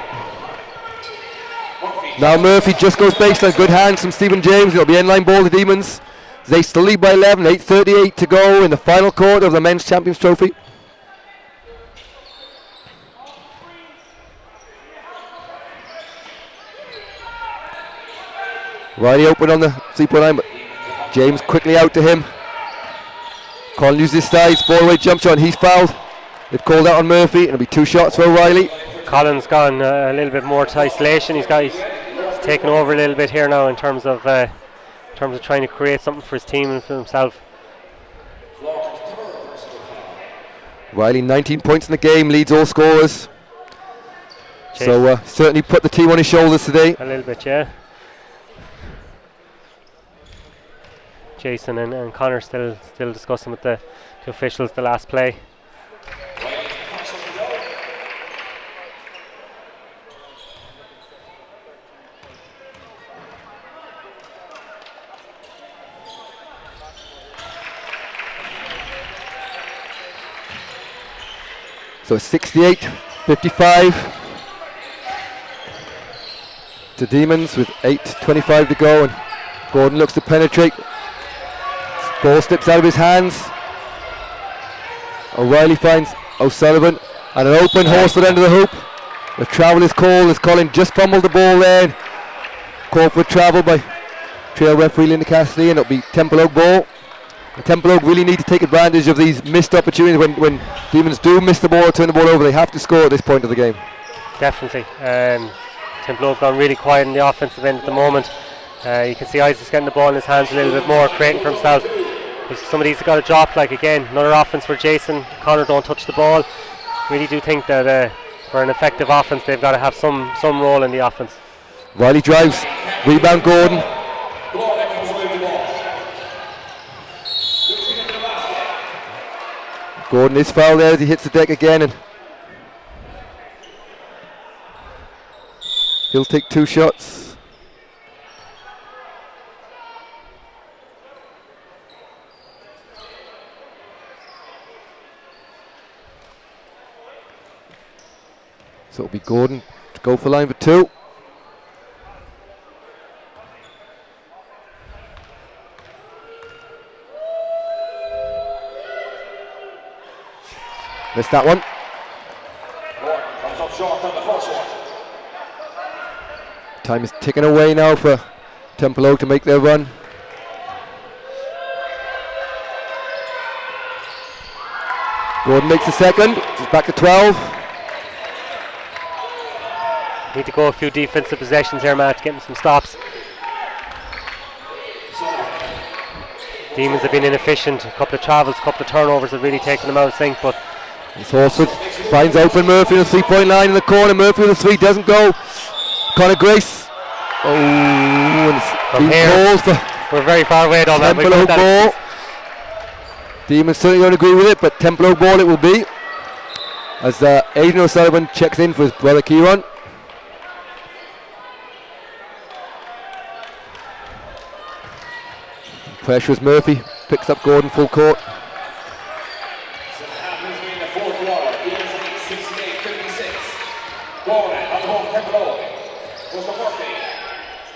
Now Murphy just goes baseline. Good hands from Stephen James. It'll be inline ball to Demons. They still lead by 11. 8:38 to go in the final quarter of the Men's Champions Trophy. Riley open on the 3-point line, but James quickly out to him. Colin uses his size, ball away jump shot, and he's fouled. They've called out on Murphy, and it'll be 2 shots for O'Reilly. Colin's gone a little bit more to isolation. He's taken over a little bit here now in terms of trying to create something for his team and for himself. Riley 19 points in the game, leads all scorers. So certainly put the team on his shoulders today. A little bit, yeah. Jason and Connor still discussing with the officials the last play. So 68-55 to Demons with 8:25 to go, and Gordon looks to penetrate. Ball slips out of his hands. O'Reilly finds O'Sullivan and an open Horsford under the hoop. The travel is called as Colin just fumbled the ball there. Called for travel by trail referee Linda Cassidy, and it'll be Templeogue ball. The Templeogue really need to take advantage of these missed opportunities. When Demons do miss the ball or turn the ball over, they have to score at this point of the game. Definitely. Templeogue gone really quiet in the offensive end at the moment. You can see Isaac's getting the ball in his hands a little bit more, creating for himself. Some of these have got to drop, like again, another offense where Jason, Connor don't touch the ball. Really do think that for an effective offense, they've got to have some role in the offense. Riley drives, rebound Gordon. Gordon is fouled there as he hits the deck again, and he'll take 2 shots. So it'll be Gordon to go for line for 2. Missed that one. Comes up short on the first one. Time is ticking away now for Templeogue to make their run. Gordon makes the second. He's back to 12. Need to go a few defensive possessions here, Matt, getting some stops. Demons have been inefficient. A couple of travels, a couple of turnovers have really taken them out of sync, but It's Horsford finds open Murphy on the 3-point line in the corner. Murphy with the 3 doesn't go. Connor Grace. Oh, and from here, we're very far away on that. Templeogue ball. Demons certainly don't agree with it, but Templeogue ball it will be. As Aidan O'Sullivan checks in for his brother Kieran. Pressure as Murphy picks up Gordon full court.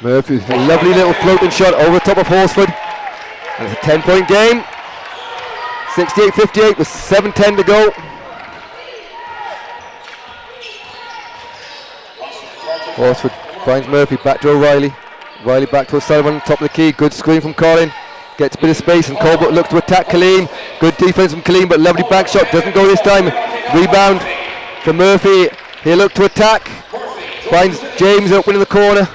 Murphy with a lovely little floating shot over the top of Horsford. And it's a 10-point game. 68-58 with 7:10 to go. Horsford finds Murphy back to O'Reilly. O'Reilly back to O'Sullivan, top of the key. Good screen from Colin. Gets a bit of space and Colbert looks to attack Killeen. Good defense from Killeen, but lovely back shot. Doesn't go this time. Rebound to Murphy. He'll look to attack. Finds James open in the corner.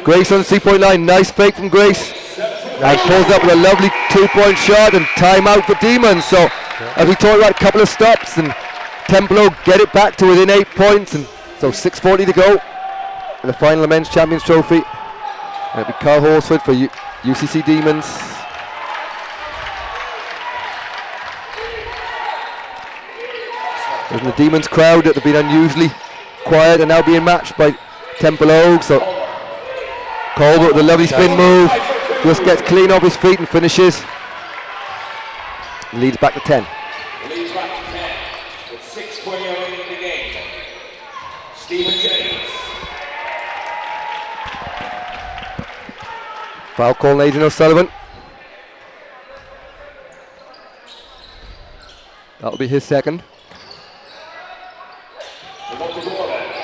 Grace on the 3-point line. Nice fake from Grace. And pulls up with a lovely 2-point shot and timeout for Demons. So as we talked about, a couple of stops and Templeogue get it back to within 8 points, and so 6:40 to go in the final men's champions trophy. And it'll be Carl Horsford for UCC Demons. And the Demons crowd that have been unusually quiet are now being matched by Templeogue. So Colbert with a lovely spin move, just gets clean off his feet and finishes. Leads back to 10. Leads back to 10 with 6:20 remaining in the game. Stephen James. Foul call on Aidan O'Sullivan. That'll be his second.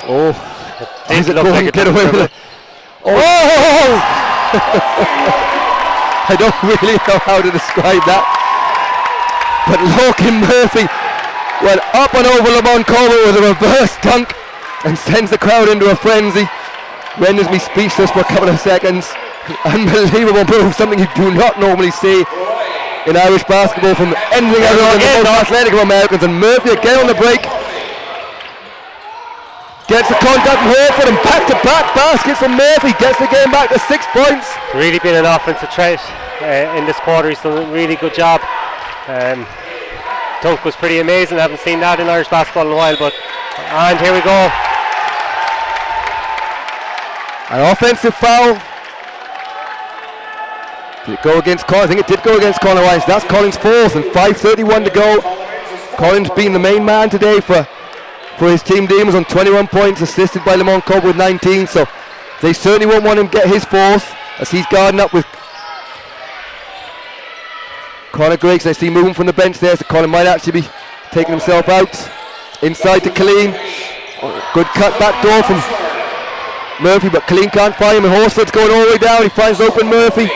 Oh, Isaac Gordon get away with it. Oh! I don't really know how to describe that. But Logan Murphy went up and over Lamont Colbert with a reverse dunk and sends the crowd into a frenzy. Renders me speechless for a couple of seconds. Unbelievable move, something you do not normally see in Irish basketball from anything other than the most athletic of Americans. And Murphy again on the break. Gets the contact from Hereford and back-to-back baskets from Murphy. Gets the game back to 6 points. Really been an offensive threat in this quarter. He's done a really good job. Dunk was pretty amazing. I haven't seen that in Irish basketball in a while, and here we go. An offensive foul. Did it go against Collins? I think it did go against Colin Wines. That's Collins' fourth and 5:31 to go. Collins being the main man today for his team. Demons on 21 points, assisted by Lamont Cobb with 19. So they certainly won't want him to get his fourth as he's guarding up with Conor Grakes. I see moving from the bench there, so Colin might actually be taking himself out. Inside to Colleen. Good cut back door from Murphy, but Colleen can't find him, and Horsford's going all the way down. He finds open Murphy.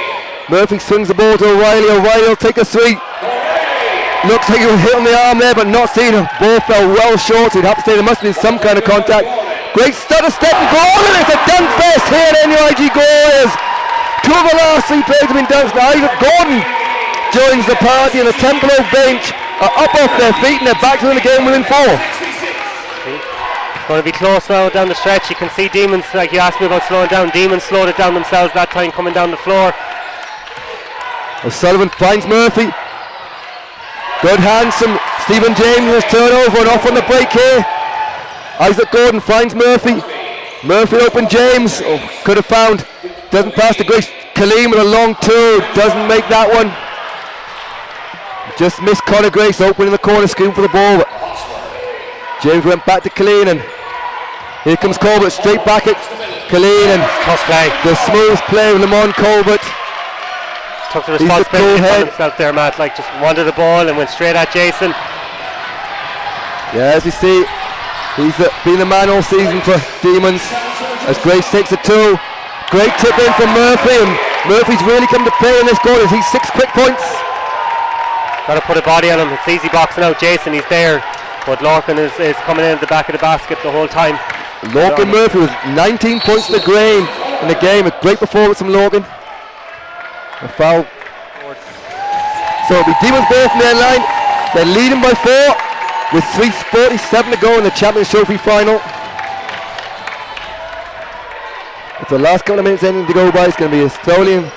Murphy swings the ball to O'Reilly. O'Reilly will take a three. Looks like he was hit on the arm there, but not seen him. Ball fell well short, so you'd have to say there must have been some kind of contact. Great stutter step and goal, and it's a dunk fest here at NUIG Warriors. 2 of the last 3 plays have been dunks. Now Isaac Gordon joins the party, and the Templeogue bench are up off their feet, and they're back to win the game within 4. It's going to be close now down the stretch. You can see Demons, like you asked me about slowing down, Demons slowed it down themselves that time coming down the floor. O'Sullivan finds Murphy. Good hands from Stephen James, turnover and off on the break here. Isaac Gordon finds Murphy. Murphy open James. Oh, could have found. Doesn't pass to Grace. Kaleem with a long two. Doesn't make that one. Just missed Conor Grace opening the corner screen for the ball. But James went back to Colleen, and here comes Colbert straight back at Colleen, and tough play. The smooth play of Lamont Colbert. Took the responsibility on himself there, Matt, like just wanted the ball and went straight at Jason. Yeah, as you see, he's been the man all season for Demons as Grace takes a 2. Great tip in from Murphy, and Murphy's really come to play in this quarter. He's 6 quick points. Got to put a body on him. It's easy boxing out Jason, he's there, but Lorcan is coming in at the back of the basket the whole time. Lorcan Murphy with 19 points to the grain in the game. A great performance from Lorcan. A foul. So it'll be Demons ball from the end line. They're leading by 4 with 3:47 to go in the Champions Trophy final. It's the last couple of minutes ending to go by. It's going to be a thrilling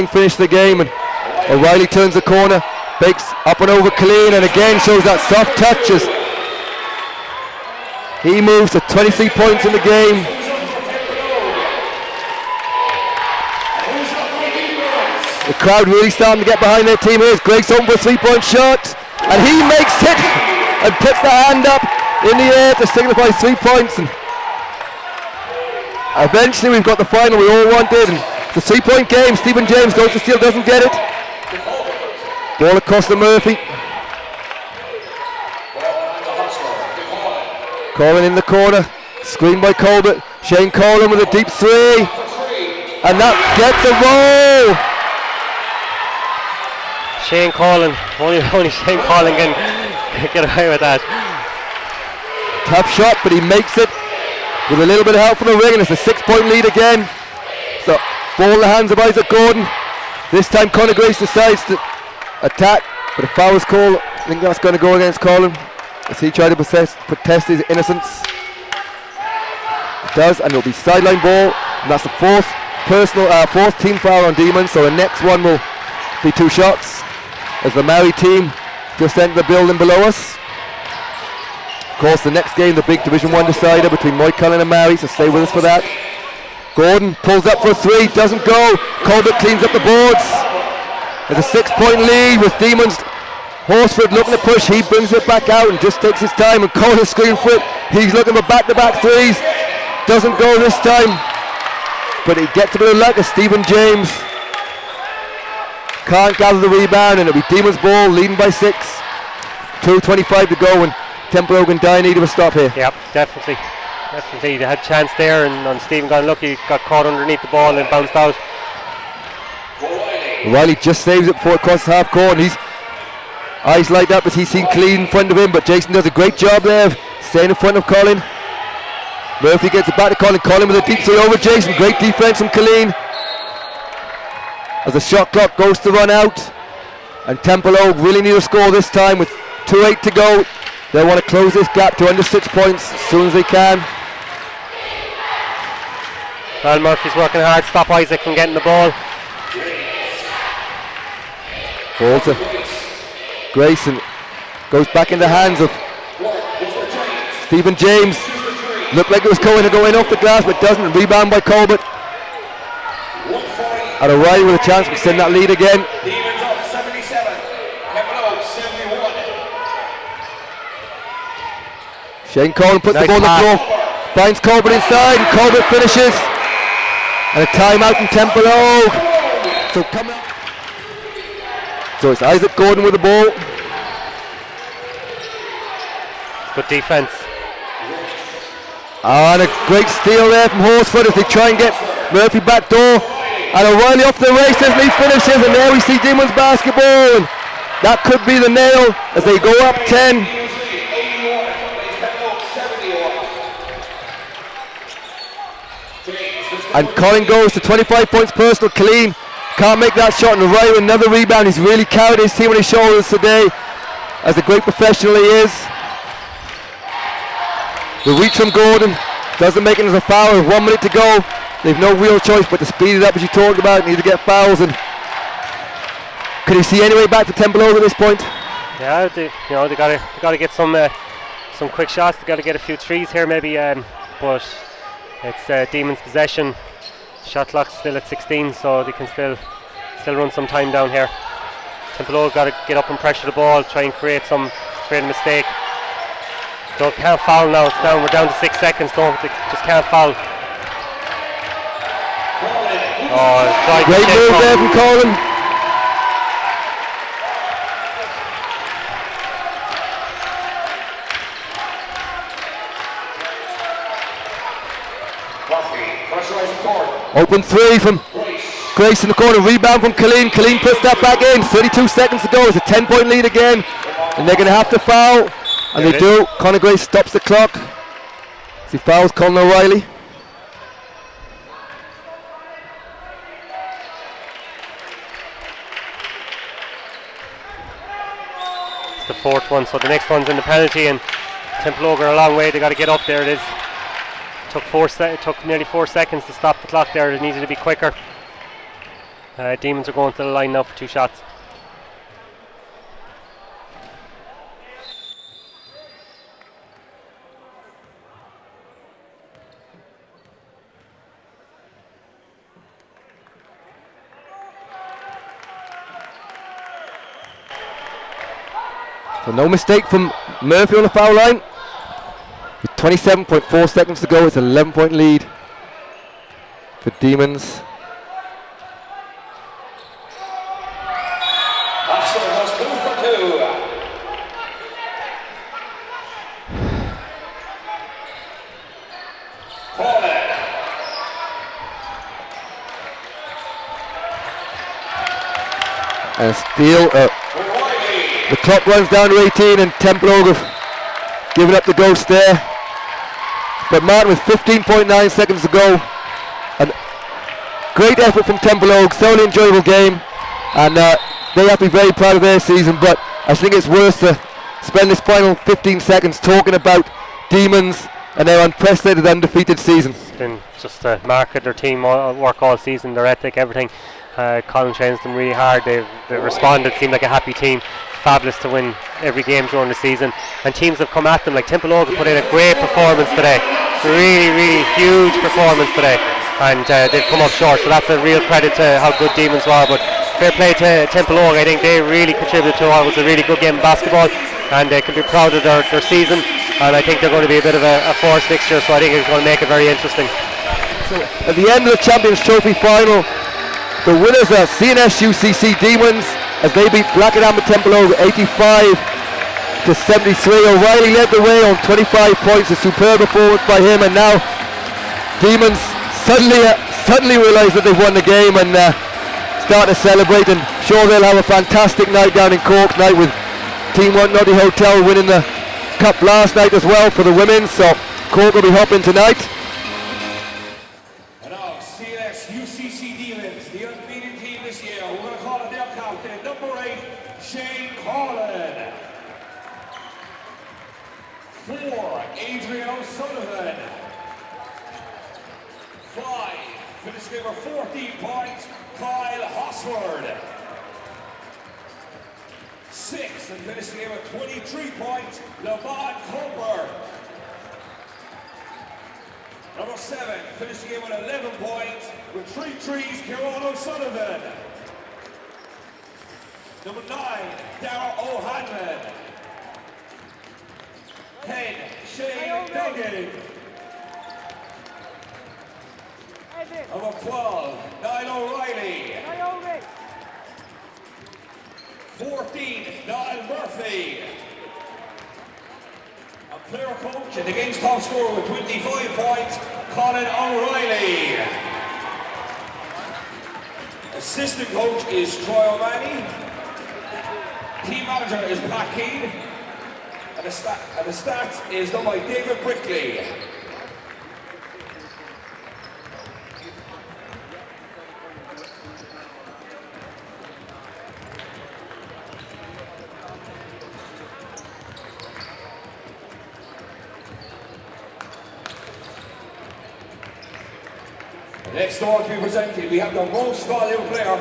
finish to the game, and O'Reilly turns the corner, fakes up and over Colleen, and again shows that soft touch as he moves to 23 points in the game. The crowd really starting to get behind their team. Here's Grace open for a 3-point shot, and he makes it and puts the hand up in the air to signify 3 points. And eventually we've got the final we all wanted, and it's a 3-point game. Stephen James goes to steal, doesn't get it. Ball across to Murphy. Colin in the corner, screened by Colbert. Shane Colin with a deep 3, and that gets a roll. Shane Collin, only Shane Collin can get away with that. Tough shot, but he makes it with a little bit of help from the ring, and it's a 6-point lead again. So ball in the hands of Isaac Gordon. This time Conor Grace decides to attack, but a foul is called. I think that's going to go against Colin as he tried to protest his innocence. It does, and it'll be sideline ball, and that's the fourth team foul on Demons. So the next one will be 2 shots as the Maori team just entered the building below us. Of course, the next game, the big Division 1 decider between Moycullen and Maori, so stay with us for that. Gordon pulls up for a 3, doesn't go. Colbert cleans up the boards. There's a 6-point lead with Demons. Horsford looking to push, he brings it back out and just takes his time, and Colin screen for it. He's looking for back-to-back 3s. Doesn't go this time, but he gets a bit of luck as Stephen James can't gather the rebound, and it'll be Demons ball, leading by 6. 2:25 to go, and Templeogue and Dye needed a stop here. Yep, definitely. They had a chance there, and Stephen got lucky, got caught underneath the ball and bounced out. O'Reilly just saves it before it crosses half court, and his eyes light up as he's seen Colleen in front of him, but Jason does a great job there of staying in front of Colin. Murphy gets it back to Colin. Colin with a deep 3 over Jason. Great defense from Colleen as the shot clock goes to run out, and Templeogue really need a score this time with 2:08 to go. They want to close this gap to under 6 points as soon as they can. Well, Murphy's working hard to stop Isaac from getting the ball. Ball to Grayson. Goes back in the hands of Stephen James. Looked like it was going to go in off the glass, but doesn't. Rebound by Colbert. And O'Reilly with a chance to extend that lead again. Demons up 77. Templeogue 71. Shane Collin puts Nice the ball on the pass. floor. Finds Colbert inside, and Colbert finishes. And a timeout from Templeogue. So coming up. So it's Isaac Gordon with the ball. Good defense. And a great steal there from Horsford as they try and get Murphy back door. And O'Reilly off the races and he finishes, and there we see Demons basketball. And that could be the nail as they go up 10. And Colin goes to 25 points personal clean. Can't make that shot, and O'Reilly with another rebound. He's really carried his team on his shoulders today as a great professional he is. The reach from Gordon doesn't make it as a foul with 1 minute to go. They've no real choice but to speed it up, as you talked about. Need to get fouls. And can you see any way back for Templeogue at this point? Yeah, they got to get some quick shots. They got to get a few threes here, maybe. But it's Demons possession. Shot clock's still at 16, so they can still run some time down here. Templeogue got to get up and pressure the ball, try and create a mistake. Don't can't foul now. It's down. We're down to 6 seconds. They just can't foul. Oh, great move there from Colin. Open three from Grace in the corner. Rebound from Colleen. Colleen puts that back in. 32 seconds to go. It's a 10-point lead again, and they're going to have to foul. And they do. Conor Grace stops the clock as he fouls Colin O'Reilly. It's the fourth one, so the next one's in the penalty, and Templeogue are a long way. They got to get up there. It is. Took nearly 4 seconds to stop the clock there. It needed to be quicker. Demons are going to the line now for 2 shots. So no mistake from Murphy on the foul line. With 27.4 seconds to go, it's an 11-point lead for Demons. And steal. The clock runs down to 18, and Templeogue have given up the ghost there. But Martin with 15.9 seconds to go. And great effort from Templeogue, thoroughly enjoyable game. And they have to be very proud of their season, but I think it's worth to spend this final 15 seconds talking about Demons and their unprecedented undefeated season. It's been just a mark of their team work all season, their ethic, everything. Colin trains them really hard. They've responded, seemed like a happy team. Fabulous to win every game during the season, and teams have come at them. Like Templeogue have put in a great performance today, really huge performance today, and they've come up short, so that's a real credit to how good Demons were. But fair play to Templeogue. I think they really contributed to what was a really good game of basketball, and they can be proud of their season, and I think they're going to be a bit of a force fixture, so I think it's going to make it very interesting. So at the end of the Champions Trophy final, the winners are C&S UCC Demons as they beat Black and Amber Templeogue 85 to 73. O'Reilly led the way on 25 points, a superb performance by him, and now Demons suddenly realise that they've won the game and start to celebrate, and sure they'll have a fantastic night down in Cork tonight with Team 1 Noddy Hotel winning the cup last night as well for the women, so Cork will be hopping tonight. And now C&S UCC Demons, the undefeated team this year. We're going to call it their captain, number 8, Shane Collin. 4, Adrian O'Sullivan. 5, Finish game with 14 points, Kyle Hosford. 6, and finish the game with 23 points, Lamont Colbert. Number 7, finish the game with 11 points, with 3 threes, Kieran O'Sullivan. Number 9, Darragh O'Hanlon. 10, Shane Duggan. Number 12, Niall O'Reilly. 14, Niall Murphy. A player coach and the game's top scorer with 25 points, Colin O'Reilly. Assistant coach is Troy O'Mahony. Team manager is Pat Keane. And the stats is done by David Brickley. Next award to be presented, we have the most valuable player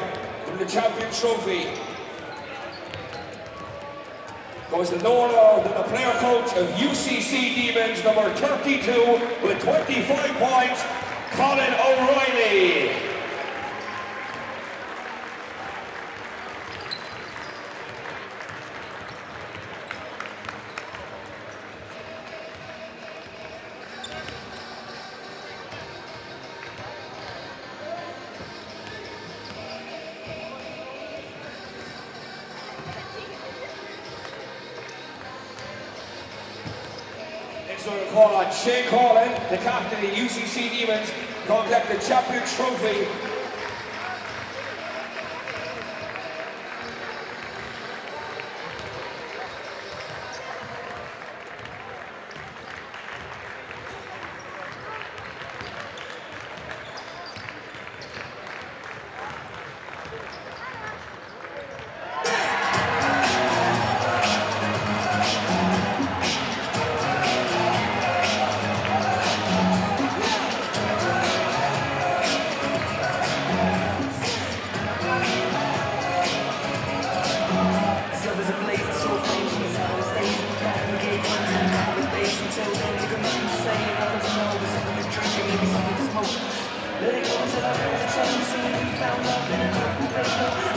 from the Champion Trophy. Goes to no one other than the player coach of UCC Demons, number 32, with 25 points, Colin O'Reilly. So we'll call on Shane Corlin, the captain of UCC Demons, to collect the Champion Trophy. Let it go until I feel the change. See, we found love in an open paper.